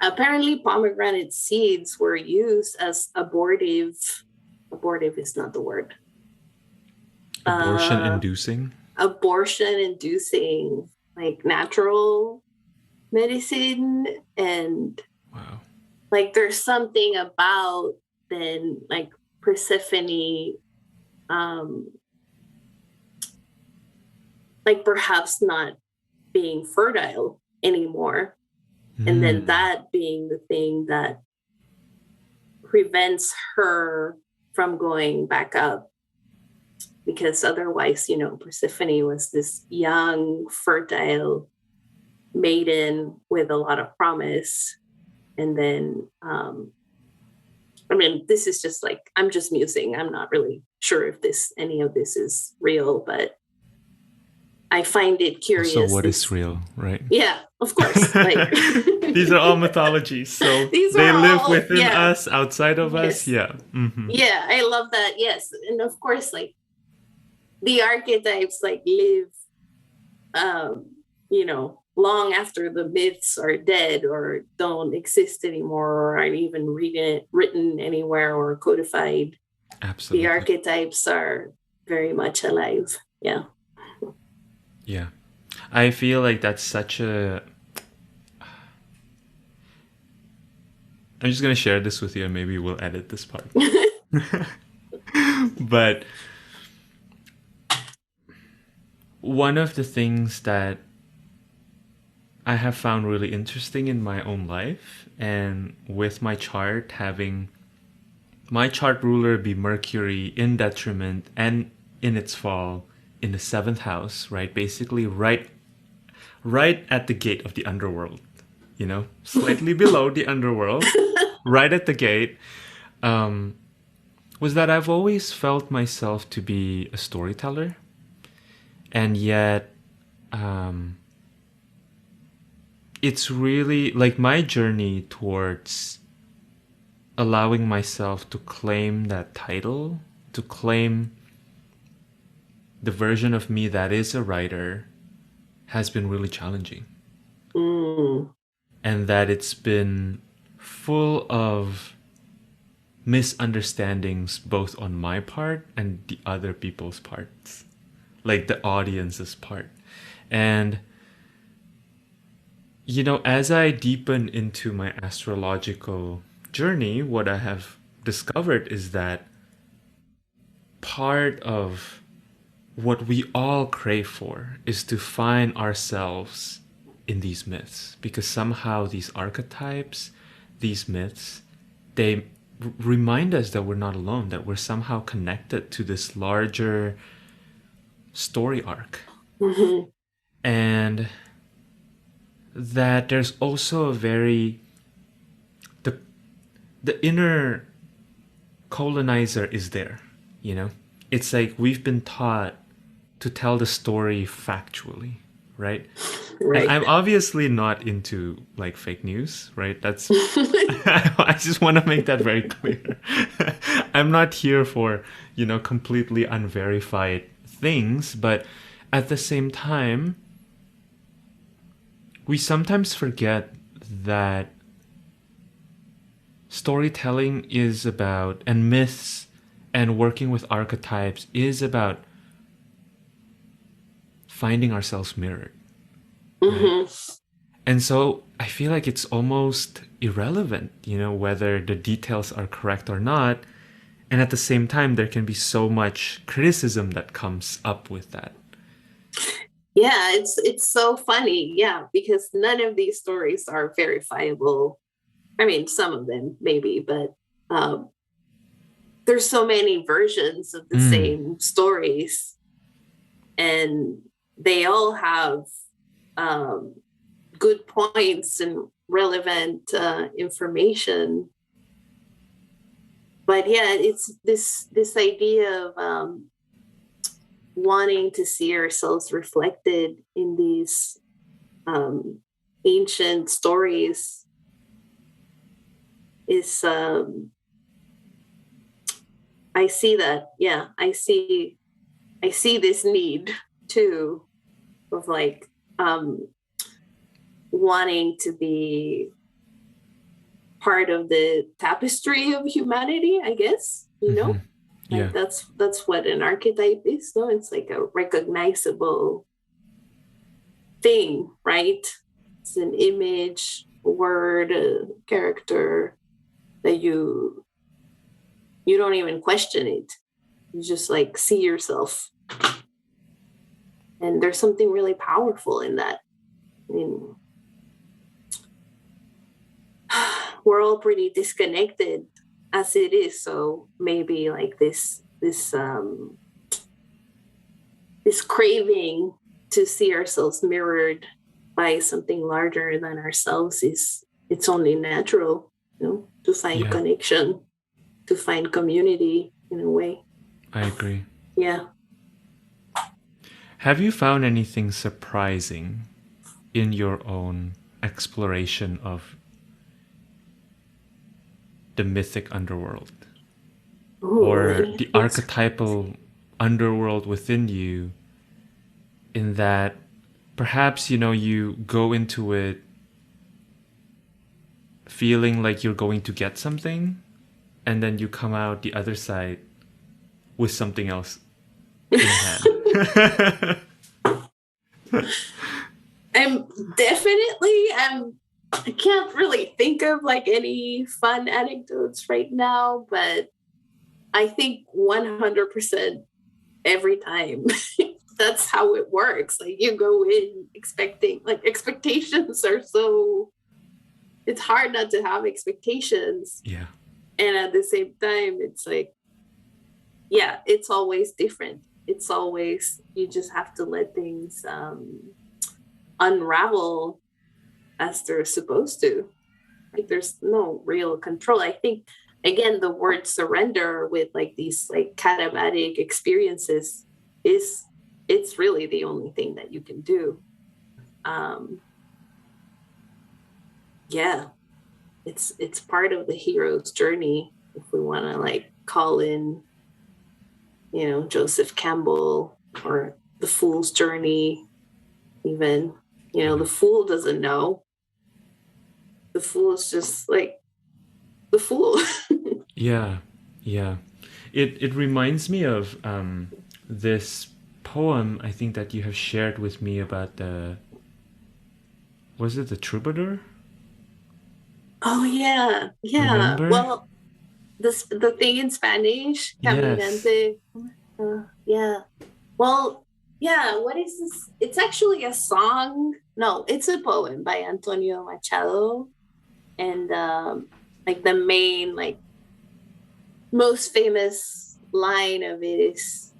apparently pomegranate seeds were used as abortive is not the word. Abortion-inducing? Abortion-inducing, like natural medicine. And wow, like there's something about then like Persephone, like perhaps not being fertile anymore. And then that being the thing that prevents her from going back up. Because otherwise, you know, Persephone was this young, fertile maiden with a lot of promise. And then, I mean, this is just like, I'm just musing. I'm not really sure if any of this is real, but I find it curious. So what is real, right? Yeah, of course. Like these are all mythologies, so they live within us, outside of us. Yeah. Mm-hmm. Yeah, I love that. Yes. And of course, like the archetypes like live, you know, long after the myths are dead or don't exist anymore or aren't even written anywhere or codified. Absolutely. The archetypes are very much alive. Yeah. Yeah. I feel like that's such a... I'm just going to share this with you and maybe we'll edit this part. But one of the things that I have found really interesting in my own life, and with my chart having my chart ruler be Mercury in detriment and in its fall in the 7th house, right? Basically right at the gate of the underworld, you know, slightly below the underworld, right at the gate, was that I've always felt myself to be a storyteller. And yet, it's really like my journey towards allowing myself to claim that title, to claim the version of me that is a writer, has been really challenging. And that it's been full of misunderstandings both on my part and the other people's parts, like the audience's part. And you know, as I deepen into my astrological journey, what I have discovered is that part of what we all crave for is to find ourselves in these myths, because somehow these archetypes, these myths, they remind us that we're not alone, that we're somehow connected to this larger story arc. Mm-hmm. And that there's also a very the inner colonizer is there, you know. It's like we've been taught to tell the story factually, right? And I'm obviously not into like fake news, right? That's I just want to make that very clear. I'm not here for, you know, completely unverified things, but at the same time, we sometimes forget that storytelling is about, and myths and working with archetypes is about finding ourselves mirrored. Mm-hmm. Right? And so I feel like it's almost irrelevant, you know, whether the details are correct or not. And at the same time, there can be so much criticism that comes up with that. Yeah, it's so funny. Yeah, because none of these stories are verifiable. I mean, some of them maybe, but there's so many versions of the same stories, and they all have good points and relevant information. But yeah, it's this idea of wanting to see ourselves reflected in these ancient stories is I see that. Yeah, I see this need too of like wanting to be part of the tapestry of humanity, I guess, you know? Yeah. Like that's what an archetype is, no? It's like a recognizable thing, right? It's an image, a word, a character that you don't even question it. You just like see yourself. And there's something really powerful in that. I mean, we're all pretty disconnected as it is, so maybe like this craving to see ourselves mirrored by something larger than ourselves it's only natural, you know, to find connection, to find community in a way. I agree. Yeah. Have you found anything surprising in your own exploration of the mythic underworld? Ooh, or the archetypal underworld within you, in that perhaps, you know, you go into it feeling like you're going to get something, and then you come out the other side with something else in hand? I can't really think of like any fun anecdotes right now, but I think 100% every time that's how it works. Like you go in expecting, like expectations are so, it's hard not to have expectations. Yeah. And at the same time, it's like, yeah, it's always different. It's always, you just have to let things unravel as they're supposed to. Like there's no real control. I think, again, the word surrender with like these like katabatic experiences it's really the only thing that you can do. Yeah, it's part of the hero's journey, if we want to like call in, you know, Joseph Campbell, or the fool's journey even. You know, the fool doesn't know. The fool is just like the fool. Yeah. It reminds me of this poem, I think, that you have shared with me about was it the troubadour? Oh yeah. Remember? Well, the thing in Spanish, caminante. Yes. Yeah. Well, yeah, what is this? It's actually a song. No, it's a poem by Antonio Machado. And like the main, like most famous line of it is,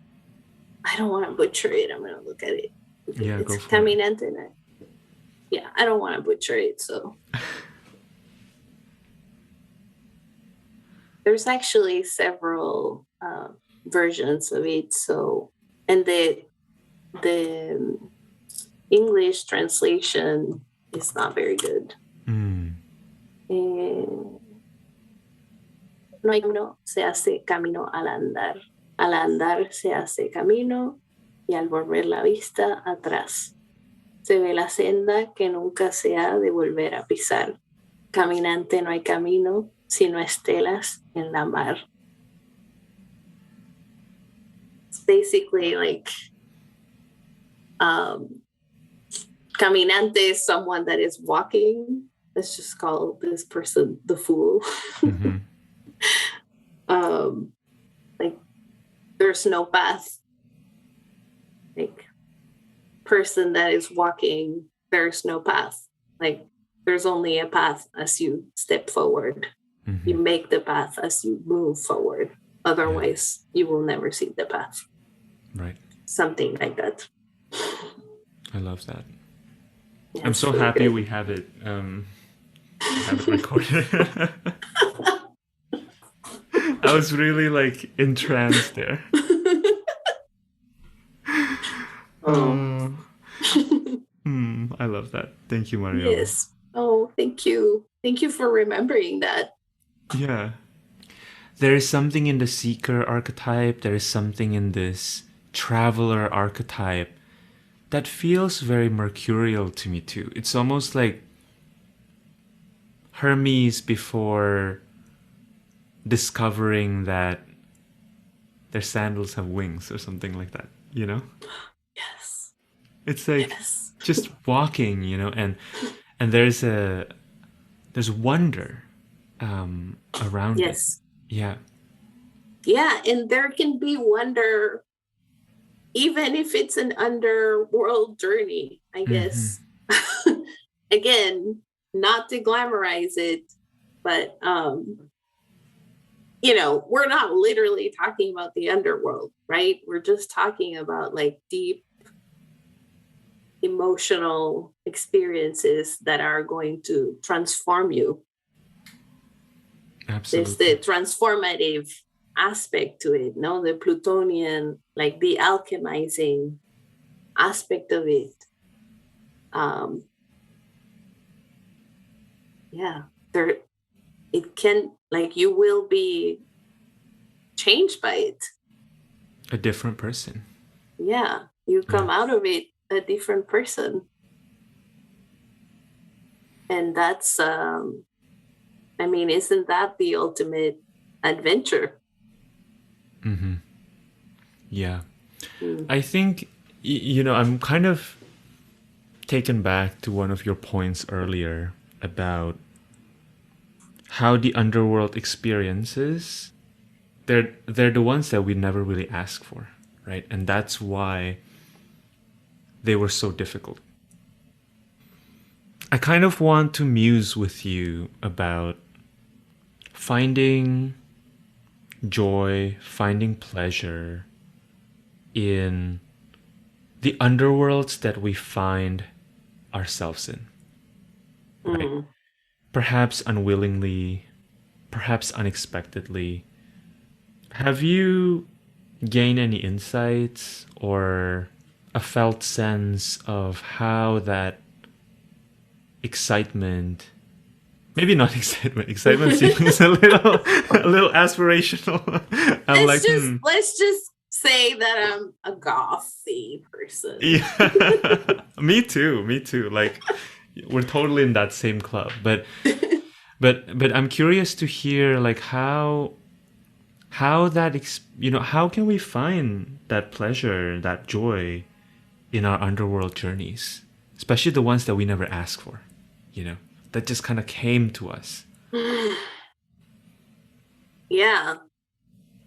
I don't want to butcher it. I'm gonna look at it. Yeah, it's go for caminante. it. Yeah, I don't want to butcher it, so there's actually several versions of it. So, and the English translation is not very good. No hay camino, se hace camino al andar. Al andar se hace camino y al volver la vista atrás. Se ve la senda que nunca se ha de volver a pisar. Caminante, no hay camino, sino estelas en la mar. It's basically like caminante is someone that is walking. Let's just call this person the fool. Like there's no path. Like person that is walking, there's no path. Like there's only a path as you step forward. You make the path as you move forward. Otherwise, you will never see the path. Right. Something like that. I love that. Yeah, I'm so happy good. We have it recorded. I was really like entranced there. Oh. I love that. Thank you, Mariola. Yes. Oh, thank you. Thank you for remembering that. Yeah. There is something in the seeker archetype, there is something in this traveler archetype that feels very mercurial to me too. It's almost like Hermes before discovering that their sandals have wings or something like that, you know? Yes. It's like Yes. just walking, and there's wonder around it. Yes. Yeah. Yeah. And there can be wonder, even if it's an underworld journey, I guess. Again, not to glamorize it, but we're not literally talking about the underworld, right? We're just talking about like deep emotional experiences that are going to transform you. There's Absolutely. the transformative aspect to it, no? The Plutonian, like the alchemizing aspect of it. Yeah, there it can, like, you will be changed by it. A different person. Yeah, you come out of it a different person. And that's isn't that the ultimate adventure? Yeah. I think, I'm kind of taken back to one of your points earlier about how the underworld experiences, they're the ones that we never really ask for, right? And that's why they were so difficult. I kind of want to muse with you about finding joy, finding pleasure in the underworlds that we find ourselves in, right? Perhaps unwillingly, perhaps unexpectedly. Have you gained any insights or a felt sense of how that excitement, maybe not excitement seems a little aspirational. I'm like, let's just say that I'm a gothy person. Yeah. Me too. Like, we're totally in that same club. But I'm curious to hear, like, how that how can we find that pleasure, that joy in our underworld journeys, especially the ones that we never asked for, that just kind of came to us. Yeah,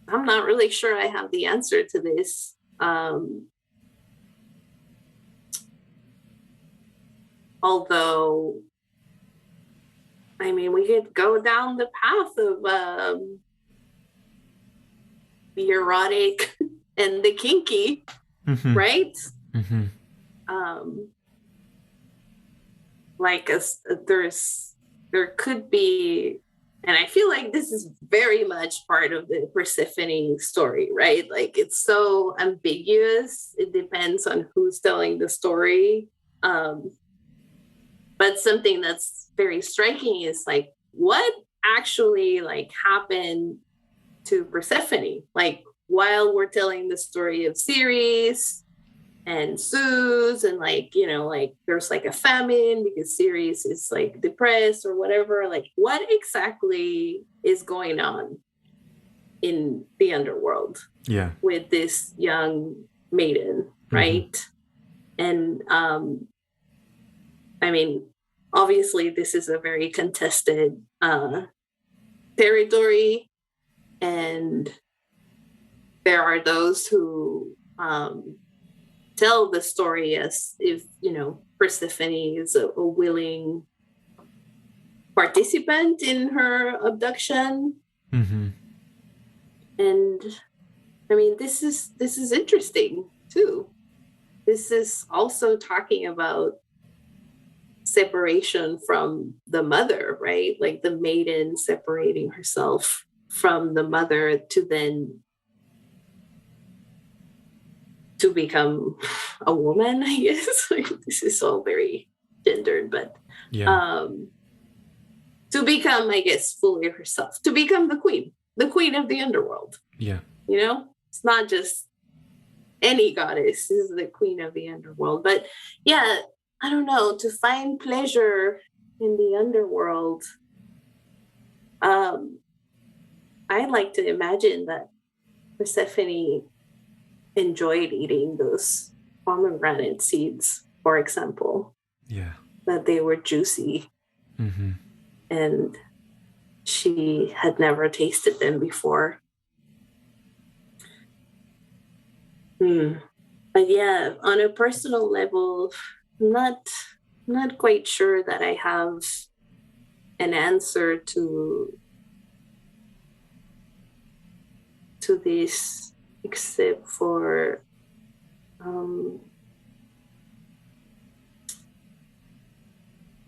I'm not really sure I have the answer to this. Although, we could go down the path of the erotic and the kinky, right? Like there could be, and I feel like this is very much part of the Persephone story, right? Like, it's so ambiguous. It depends on who's telling the story. But something that's very striking is like what actually like happened to Persephone, like while we're telling the story of Ceres and Zeus, and like there's like a famine because Ceres is like depressed or whatever. Like, what exactly is going on in the underworld? Yeah. With this young maiden, right? And obviously this is a very contested territory, and there are those who tell the story as if Persephone is a willing participant in her abduction. And this is interesting too. This is also talking about separation from the mother, right? Like the maiden separating herself from the mother to to become a woman, I guess. Like, this is all very gendered, but to become, I guess, fully herself, to become the queen of the underworld. Yeah. You know, it's not just any goddess, is the queen of the underworld. But yeah, I don't know, to find pleasure in the underworld, I like to imagine that Persephone enjoyed eating those pomegranate seeds, for example. Yeah. That they were juicy. Mm-hmm. And she had never tasted them before. But yeah, on a personal level, not quite sure that I have an answer to this, except for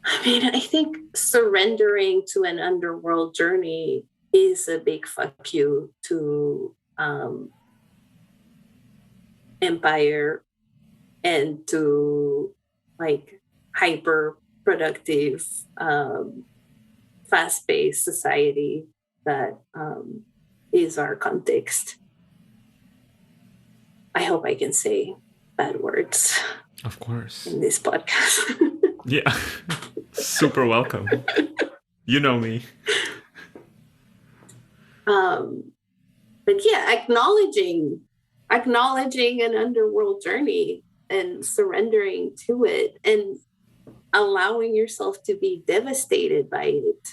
I mean, I think surrendering to an underworld journey is a big fuck you to empire and to like hyper productive, fast-paced society that is our context. I hope I can say bad words. Of course. In this podcast. Yeah. Super welcome. You know me. But yeah, acknowledging an underworld journey and surrendering to it and allowing yourself to be devastated by it.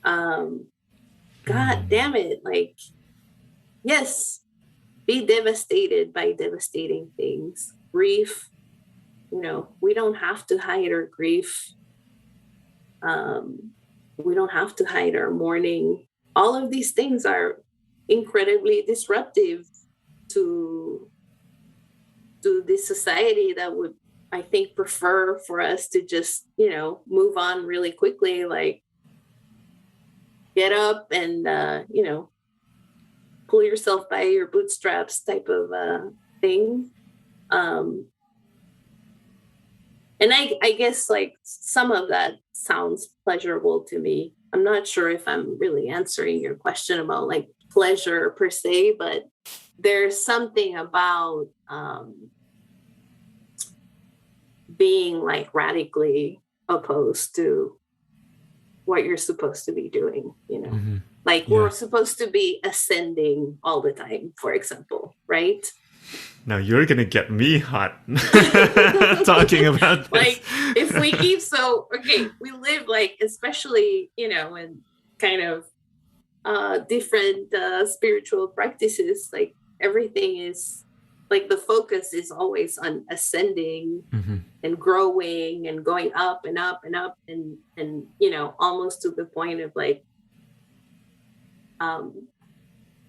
God damn it. Like, yes, be devastated by devastating things. Grief, you know, we don't have to hide our grief. We don't have to hide our mourning. All of these things are incredibly disruptive to this society that would, I think, prefer for us to just, you know, move on really quickly, like get up and, you know, pull yourself by your bootstraps type of thing. And I guess like some of that sounds pleasurable to me. I'm not sure if I'm really answering your question about like pleasure per se, but there's something about being like radically opposed to what you're supposed to be doing, you know. Mm-hmm. Like we're supposed to be ascending all the time, for example, right? Now you're gonna get me hot talking about this. Like if we keep we live like, especially, you know, in kind of different spiritual practices, like everything is like the focus is always on ascending and growing and going up and up and up and you know, almost to the point of like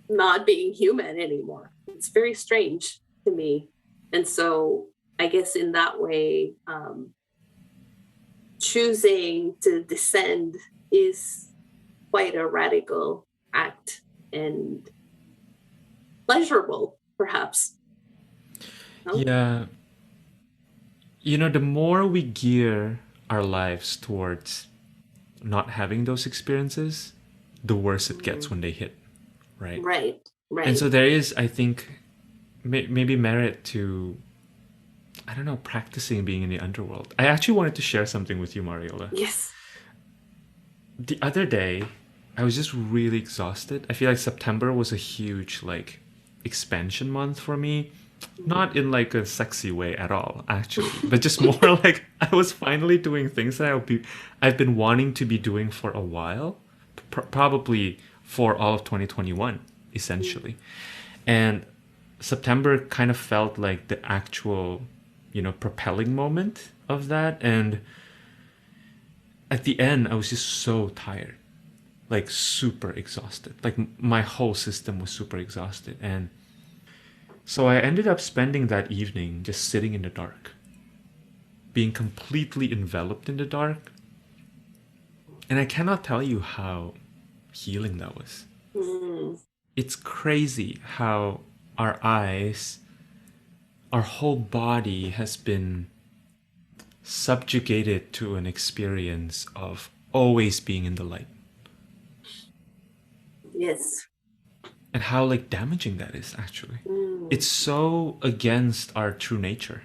not being human anymore. It's very strange to me. And so I guess in that way, choosing to descend is quite a radical act and pleasurable, perhaps. No? Yeah. You know, the more we gear our lives towards not having those experiences, the worse it gets when they hit, right? Right. And so there is, I think, maybe merit to, I don't know, practicing being in the underworld. I actually wanted to share something with you, Mariola. Yes. The other day, I was just really exhausted. I feel like September was a huge, like, expansion month for me. Not in, like, a sexy way at all, actually. But just more like I was finally doing things that I've been wanting to be doing for a while. Probably for all of 2021, essentially. And September kind of felt like the actual, you know, propelling moment of that. And at the end, I was just so tired, like super exhausted. Like my whole system was super exhausted. And so I ended up spending that evening just sitting in the dark, being completely enveloped in the dark. And I cannot tell you how healing that was. It's crazy how our eyes our whole body has been subjugated to an experience of always being in the light. Yes. And how like damaging that is actually. It's so against our true nature,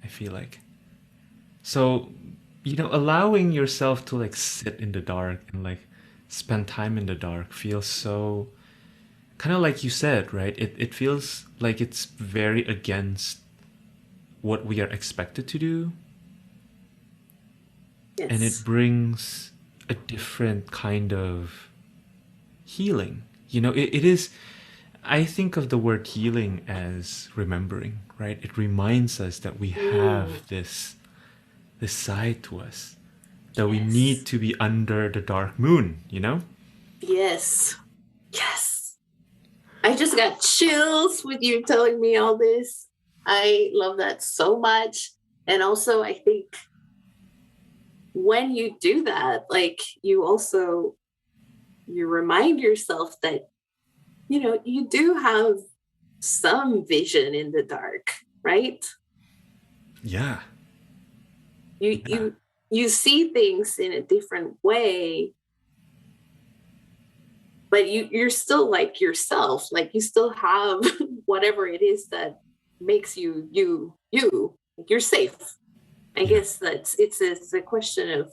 I feel like. So, allowing yourself to like sit in the dark and like spend time in the dark feels so kind of like you said, right? It feels like it's very against what we are expected to do. Yes. And it brings a different kind of healing. It is, I think of the word healing as remembering, right? It reminds us that we have this side to us, that we need to be under the dark moon, Yes. Yes. I just got chills with you telling me all this. I love that so much. And also, I think when you do that, like you remind yourself that, you do have some vision in the dark, right? Yeah. You see things in a different way, but you're still like yourself, like you still have whatever it is that makes you you're safe. I guess that's it's a question of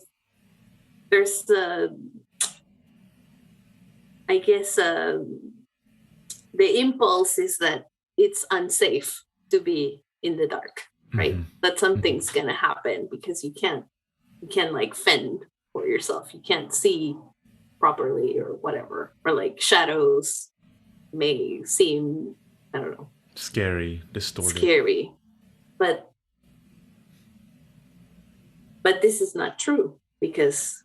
there's the I guess the impulse is that it's unsafe to be in the dark, right? That something's gonna happen because you can't like fend for yourself. You can't see properly or whatever, or like shadows may seem, I don't know, scary, but this is not true because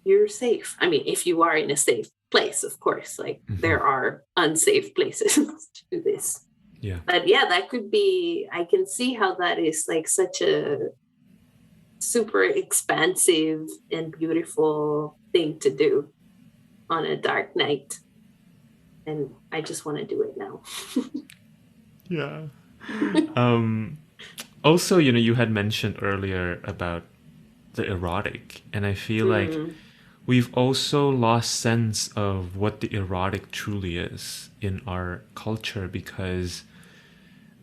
you're safe. I mean, if you are in a safe place, of course, like there are unsafe places to do this. Yeah. But yeah, that could be, I can see how that is like such a super expansive and beautiful thing to do on a dark night. And I just want to do it now. Yeah. Also, you had mentioned earlier about the erotic, and I feel like we've also lost sense of what the erotic truly is in our culture, because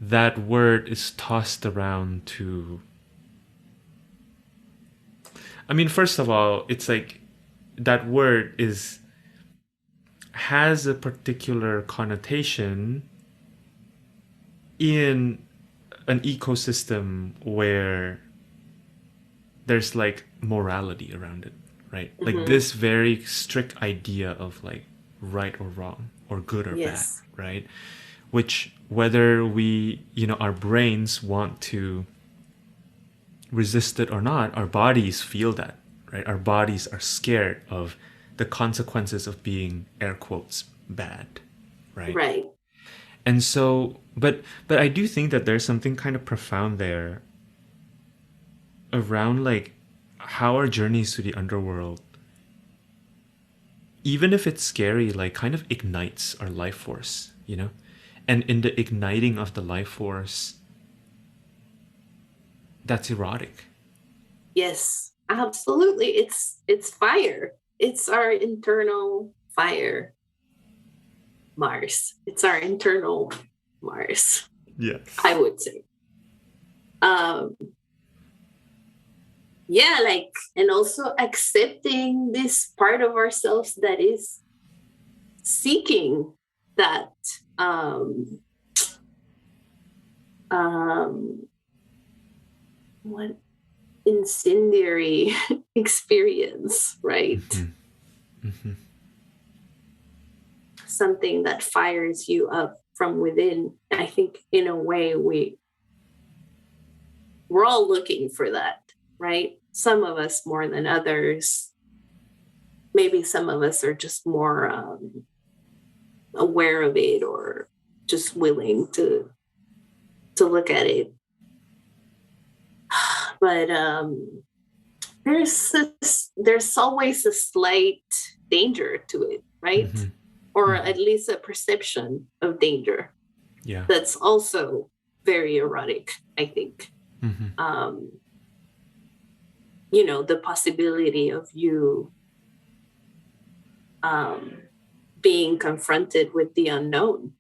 that word is tossed around to, I mean, first of all, it's like that word has a particular connotation in an ecosystem where there's like morality around it, right? Like this very strict idea of like right or wrong or good or bad, right? Which whether we, our brains want to resist it or not, our bodies feel that, right? Our bodies are scared of the consequences of being, air quotes, bad, right? Right. And so, but I do think that there's something kind of profound there around like how our journeys to the underworld, even if it's scary, like kind of ignites our life force, And in the igniting of the life force, that's erotic. Yes, absolutely. It's fire. It's our internal fire. Mars. It's our internal Mars. Yes. I would say. Yeah, like, and also accepting this part of ourselves that is seeking that what incendiary experience, right? Something that fires you up from within. I think in a way we're all looking for that, right? Some of us more than others. Maybe some of us are just more aware of it or just willing to look at it. But there's always a slight danger to it, right? Or at least a perception of danger. Yeah. that's also very erotic, I think. Mm-hmm. The possibility of you being confronted with the unknown,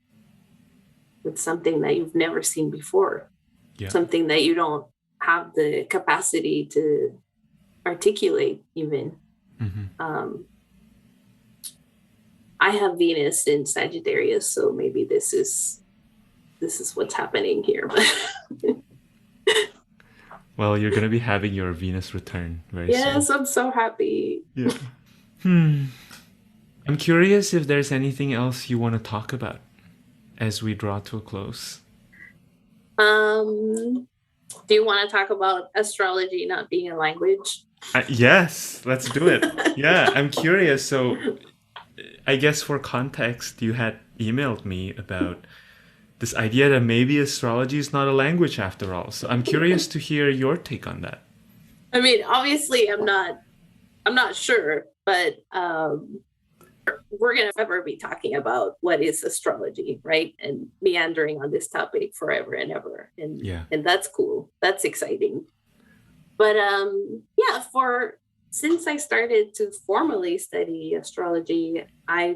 with something that you've never seen before, Yeah. something that you don't have the capacity to articulate even. Mm-hmm. I have Venus in Sagittarius, so maybe this is what's happening here. Well, you're gonna be having your Venus return very soon. Yes, I'm so happy. Yeah. I'm curious if there's anything else you want to talk about as we draw to a close. Do you want to talk about astrology not being a language? Yes, let's do it. Yeah, I'm curious. So, I guess for context, you had emailed me about this idea that maybe astrology is not a language after all. So, I'm curious to hear your take on that. I mean, obviously, I'm not sure, but we're going to ever be talking about what is astrology, right? And meandering on this topic forever and ever. Yeah. And that's cool. That's exciting. But yeah, since I started to formally study astrology, I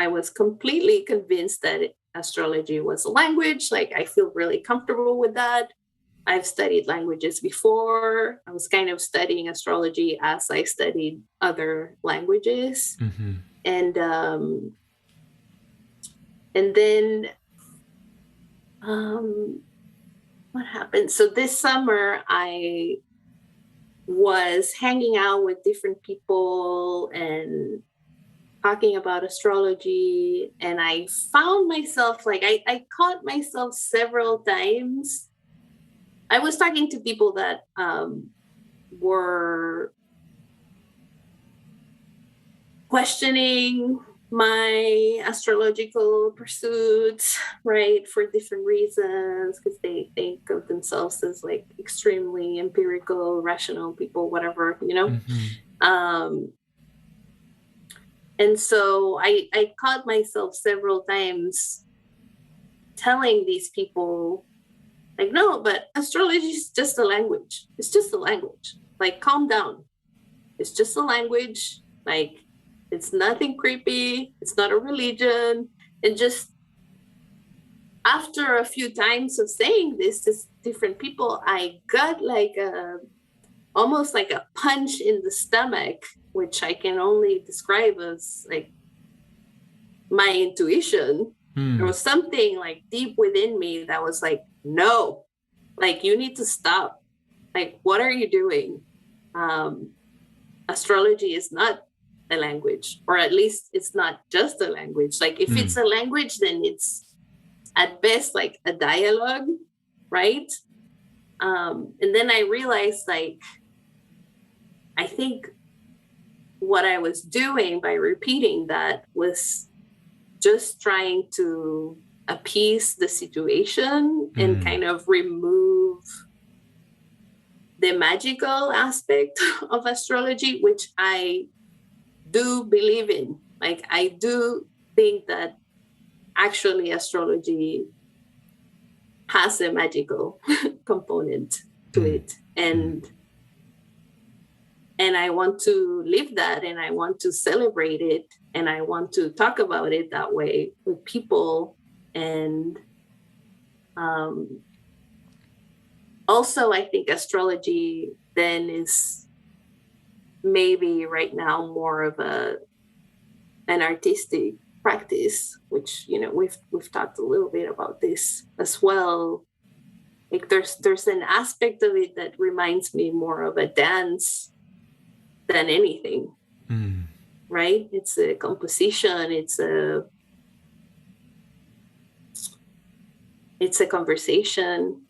was completely convinced that astrology was a language. Like, I feel really comfortable with that. I've studied languages before. I was kind of studying astrology as I studied other languages. Mm-hmm. And then what happened? So this summer I was hanging out with different people and talking about astrology, and I found myself, like, I caught myself several times. I was talking to people that were questioning my astrological pursuits, right, for different reasons, because they think of themselves as like extremely empirical, rational people, whatever, Mm-hmm. And so I caught myself several times telling these people, like, no, but astrology is just a language. It's just a language. Like, calm down. It's just a language. Like, it's nothing creepy. It's not a religion. And just after a few times of saying this to different people, I got like almost like a punch in the stomach, which I can only describe as like my intuition. There was something like deep within me that was like, no, like, you need to stop. Like, what are you doing? Astrology is not a language, or at least it's not just a language. Like, if it's a language, then it's at best like a dialogue, right? And then I realized, like, I think what I was doing by repeating that was just trying to appease the situation and kind of remove the magical aspect of astrology, which I do believe in. Like, I do think that actually astrology has a magical component to it. And I want to live that, and I want to celebrate it, and I want to talk about it that way with people. And also, I think astrology then is maybe right now more of an artistic practice, which, we've talked a little bit about this as well. Like, there's an aspect of it that reminds me more of a dance than anything. Right? It's a composition, it's a conversation.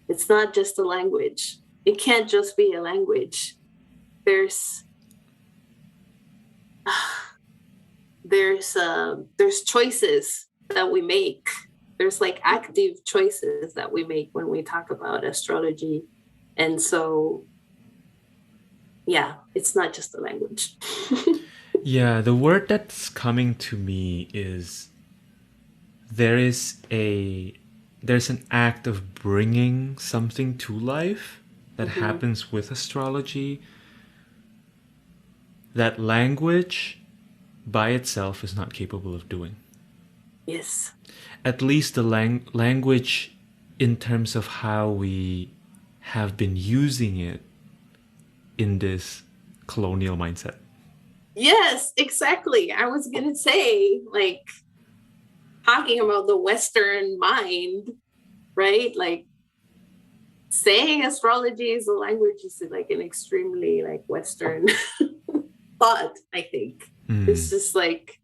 It's not just a language. It can't just be a language. There's choices that we make. There's like active choices that we make when we talk about astrology. And so, yeah, it's not just a language. Yeah, the word that's coming to me is there is there's an act of bringing something to life that happens with astrology that language by itself is not capable of doing. Yes. At least the language in terms of how we have been using it in this colonial mindset. Yes, exactly. I was going to say, like, talking about the Western mind, right? Like, saying astrology is a language is like an extremely like Western thought, I think. It's just like,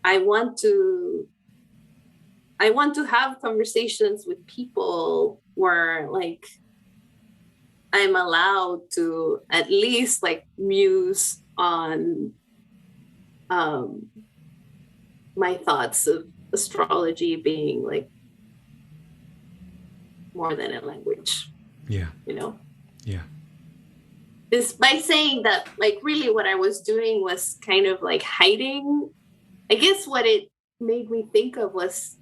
I want to have conversations with people where like I'm allowed to at least like muse on my thoughts of astrology being like more than a language. Yeah. You know? Yeah. This by saying that, like, really what I was doing was kind of like hiding. I guess what it made me think of was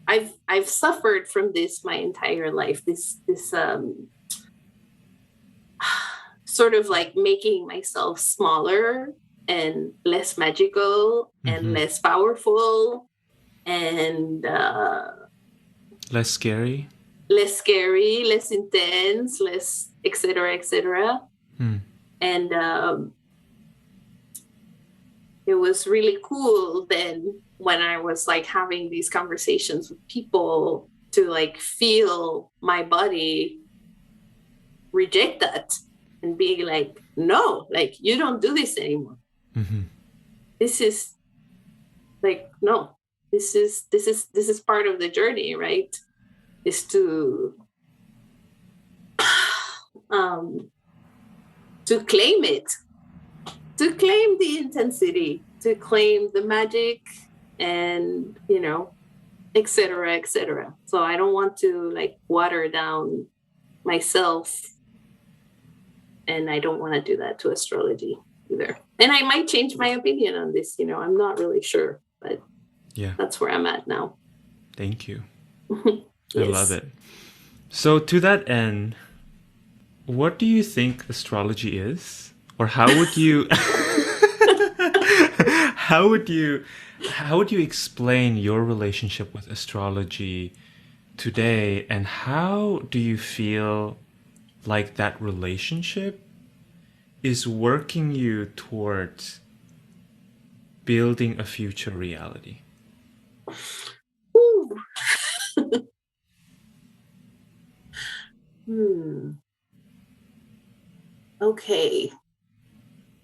I've suffered from this my entire life. This sort of like making myself smaller and less magical and less powerful and less scary, less intense, less etc. etc. And it was really cool then when I was like having these conversations with people to like feel my body reject that and be like, no, like you don't do this anymore. This is like, no, this is part of the journey, right? Is to claim it, to claim the intensity, to claim the magic, and you know, etc. etc. So I don't want to like water down myself, and I don't want to do that to astrology either. And I might change my opinion on this, you know, I'm not really sure, but yeah, that's where I'm at now. Thank you. Yes. I love it. So to that end, what do you think astrology is? Or how would you how would you explain your relationship with astrology today, and how do you feel like that relationship is working you towards building a future reality? Okay.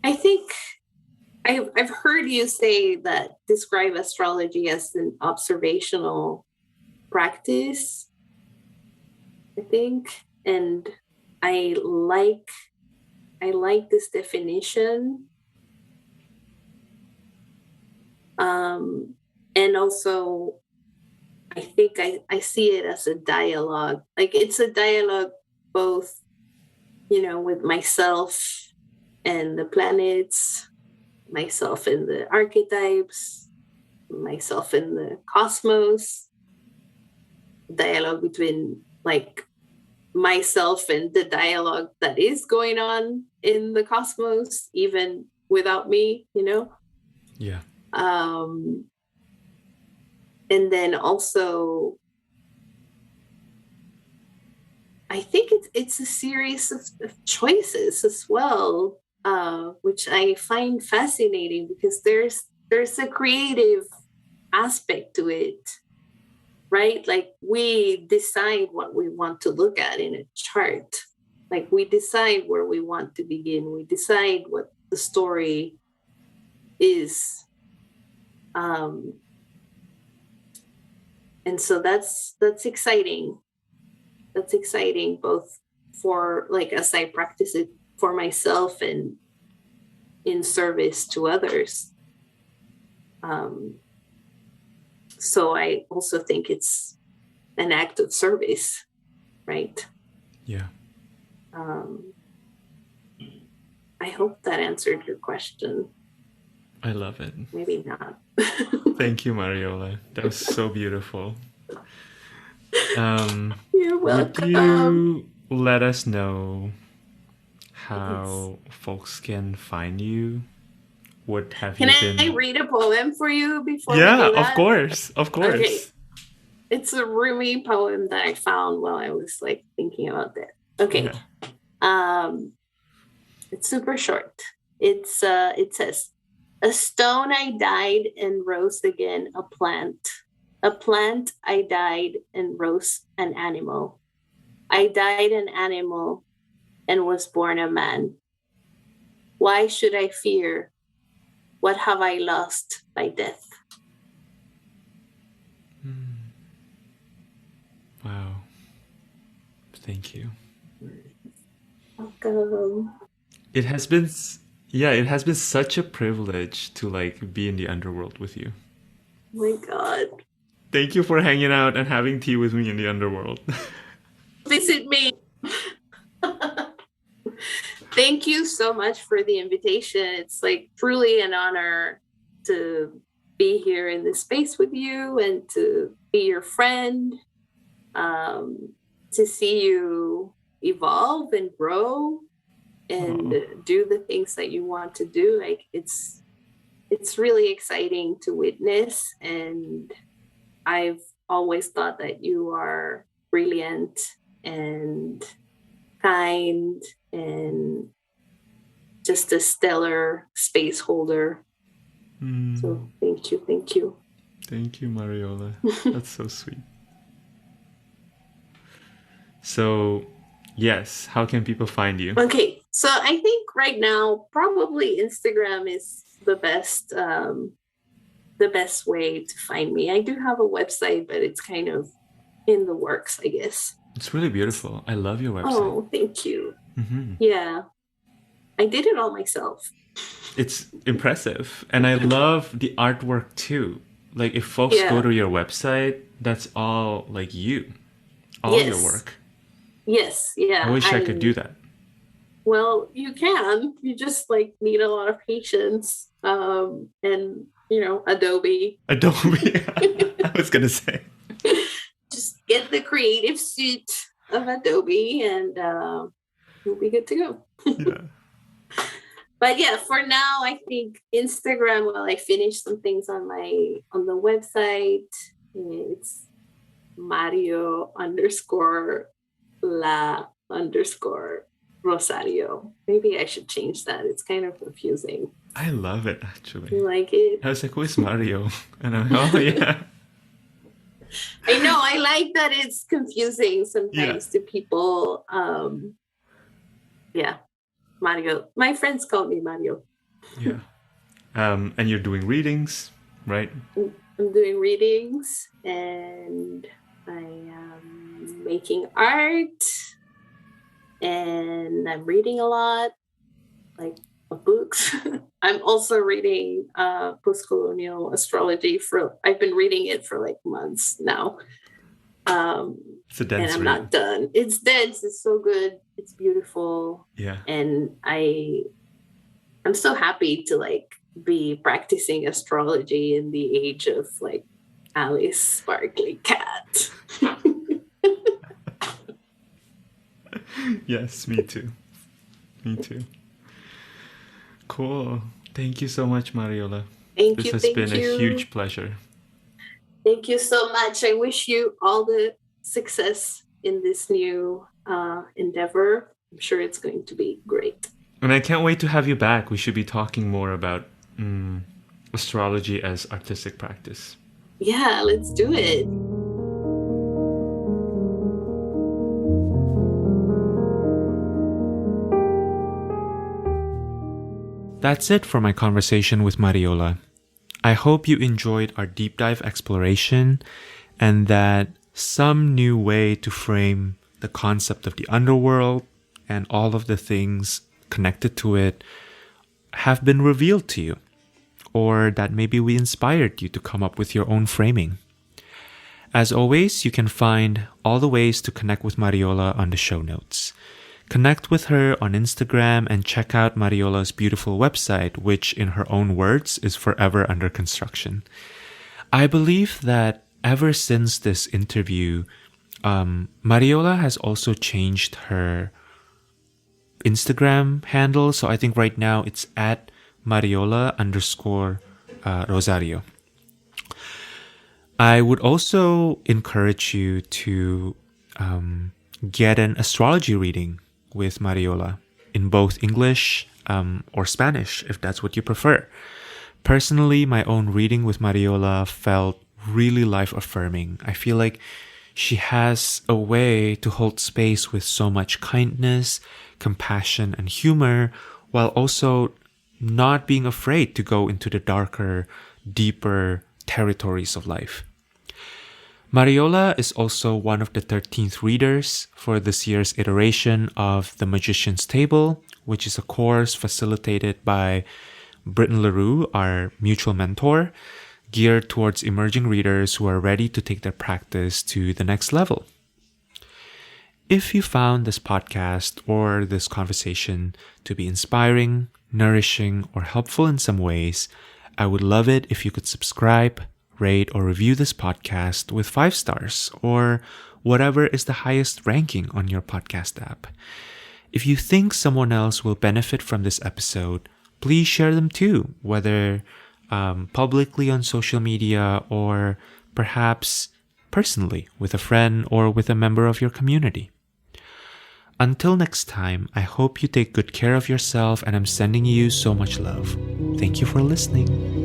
I think I've heard you say that describe astrology as an observational practice, I think. And I like this definition. And also I think I see it as a dialogue. Like it's a dialogue both, you know, with myself and the planets, myself and the archetypes, myself and the cosmos, dialogue between like myself and the dialogue that is going on in the cosmos, even without me, you know? Yeah. And then also, I think it's a series of choices as well, which I find fascinating because there's a creative aspect to it, right? Like we decide what we want to look at in a chart. Like we decide where we want to begin. We decide what the story is. And so that's exciting. That's exciting both for like as I practice it for myself and in service to others. So I also think it's an act of service, right? Yeah. I hope that answered your question. I love it. Maybe not. Thank you, Mariola. That was so beautiful. You're Would welcome. you let us know Yes. how folks can find you? What have Can you I been? read a poem for you before we Yeah, do of that? course. Of Okay. course. It's a Rumi poem that I found while I was like thinking about that. Okay. Yeah. Um, it's super short. It says, a stone I died and rose again, a plant. A plant I died and rose an animal. I died an animal and was born a man. Why should I fear? What have I lost by death? Wow. Thank you. Welcome. It has been yeah, it has been such a privilege to like be in the underworld with you. Oh my God. Thank you for hanging out and having tea with me in the underworld. Visit me. Thank you so much for the invitation. It's like truly an honor to be here in this space with you and to be your friend, to see you evolve and grow and Oh, do the things that you want to do. Like it's really exciting to witness, and I've always thought that you are brilliant and kind and just a stellar space holder. So thank you. Thank you. thank you, Mariola. That's so sweet. So, yes, how can people find you? Okay. So I think right now, probably Instagram is the best way to find me. I do have a website, but it's kind of in the works, I guess. It's really beautiful. I love your website. Oh, thank you. Yeah. I did it all myself. It's impressive. And I love the artwork too. Like, if folks go Yeah. to your website, that's all like you, all your Yes. work. Yes. I Yeah. wish I could do that. Well, you can. You just like need a lot of patience. And Adobe. Adobe. I was going to say. Just get the creative suite of Adobe and you'll be good to go. Yeah. But yeah, for now, I think Instagram, while I finish some things on the website, it's Mario underscore la underscore Rosario. Maybe I should change that. It's kind of confusing. I love it, actually. You like it? I was like, who is Mario? And I'm like, oh, yeah. I know. I like that it's confusing sometimes to people. Yeah. Mario. My friends call me Mario. Yeah. And you're doing readings, right? I'm doing readings and I am making art and I'm reading a lot, like books. I'm also reading post-colonial astrology I've been reading it for like months now. It's a dense and I'm read. not done. It's dense. It's so good. It's beautiful. Yeah. And I'm so happy to like be practicing astrology in the age of like Alice Sparkly Cat. Yes, me too. Me too. Cool. Thank you so much, Mariola. This has been a huge pleasure. Thank you so much. I wish you all the success in this new endeavor. I'm sure it's going to be great. And I can't wait to have you back. We should be talking more about astrology as artistic practice. Yeah, let's do it. That's it for my conversation with Mariola. I hope you enjoyed our deep dive exploration and that some new way to frame the concept of the underworld and all of the things connected to it have been revealed to you, or that maybe we inspired you to come up with your own framing. As always, you can find all the ways to connect with Mariola on the show notes. Connect with her on Instagram and check out Mariola's beautiful website, which in her own words is forever under construction. I believe that ever since this interview, Mariola has also changed her Instagram handle. So I think right now it's at Mariola_Rosario. I would also encourage you to get an astrology reading with Mariola in both English or Spanish, if that's what you prefer. Personally, my own reading with Mariola felt really life-affirming. I feel like she has a way to hold space with so much kindness, compassion, and humor, while also not being afraid to go into the darker, deeper territories of life. Mariola is also one of the 13th readers for this year's iteration of The Magician's Table, which is a course facilitated by Britton LaRue, our mutual mentor, geared towards emerging readers who are ready to take their practice to the next level. If you found this podcast or this conversation to be inspiring, nourishing, or helpful in some ways, I would love it if you could subscribe, rate, or review this podcast with 5 stars or whatever is the highest ranking on your podcast app. If you think someone else will benefit from this episode, please share them too, whether publicly on social media or perhaps personally with a friend or with a member of your community. Until next time, I hope you take good care of yourself, and I'm sending you so much love. Thank you for listening.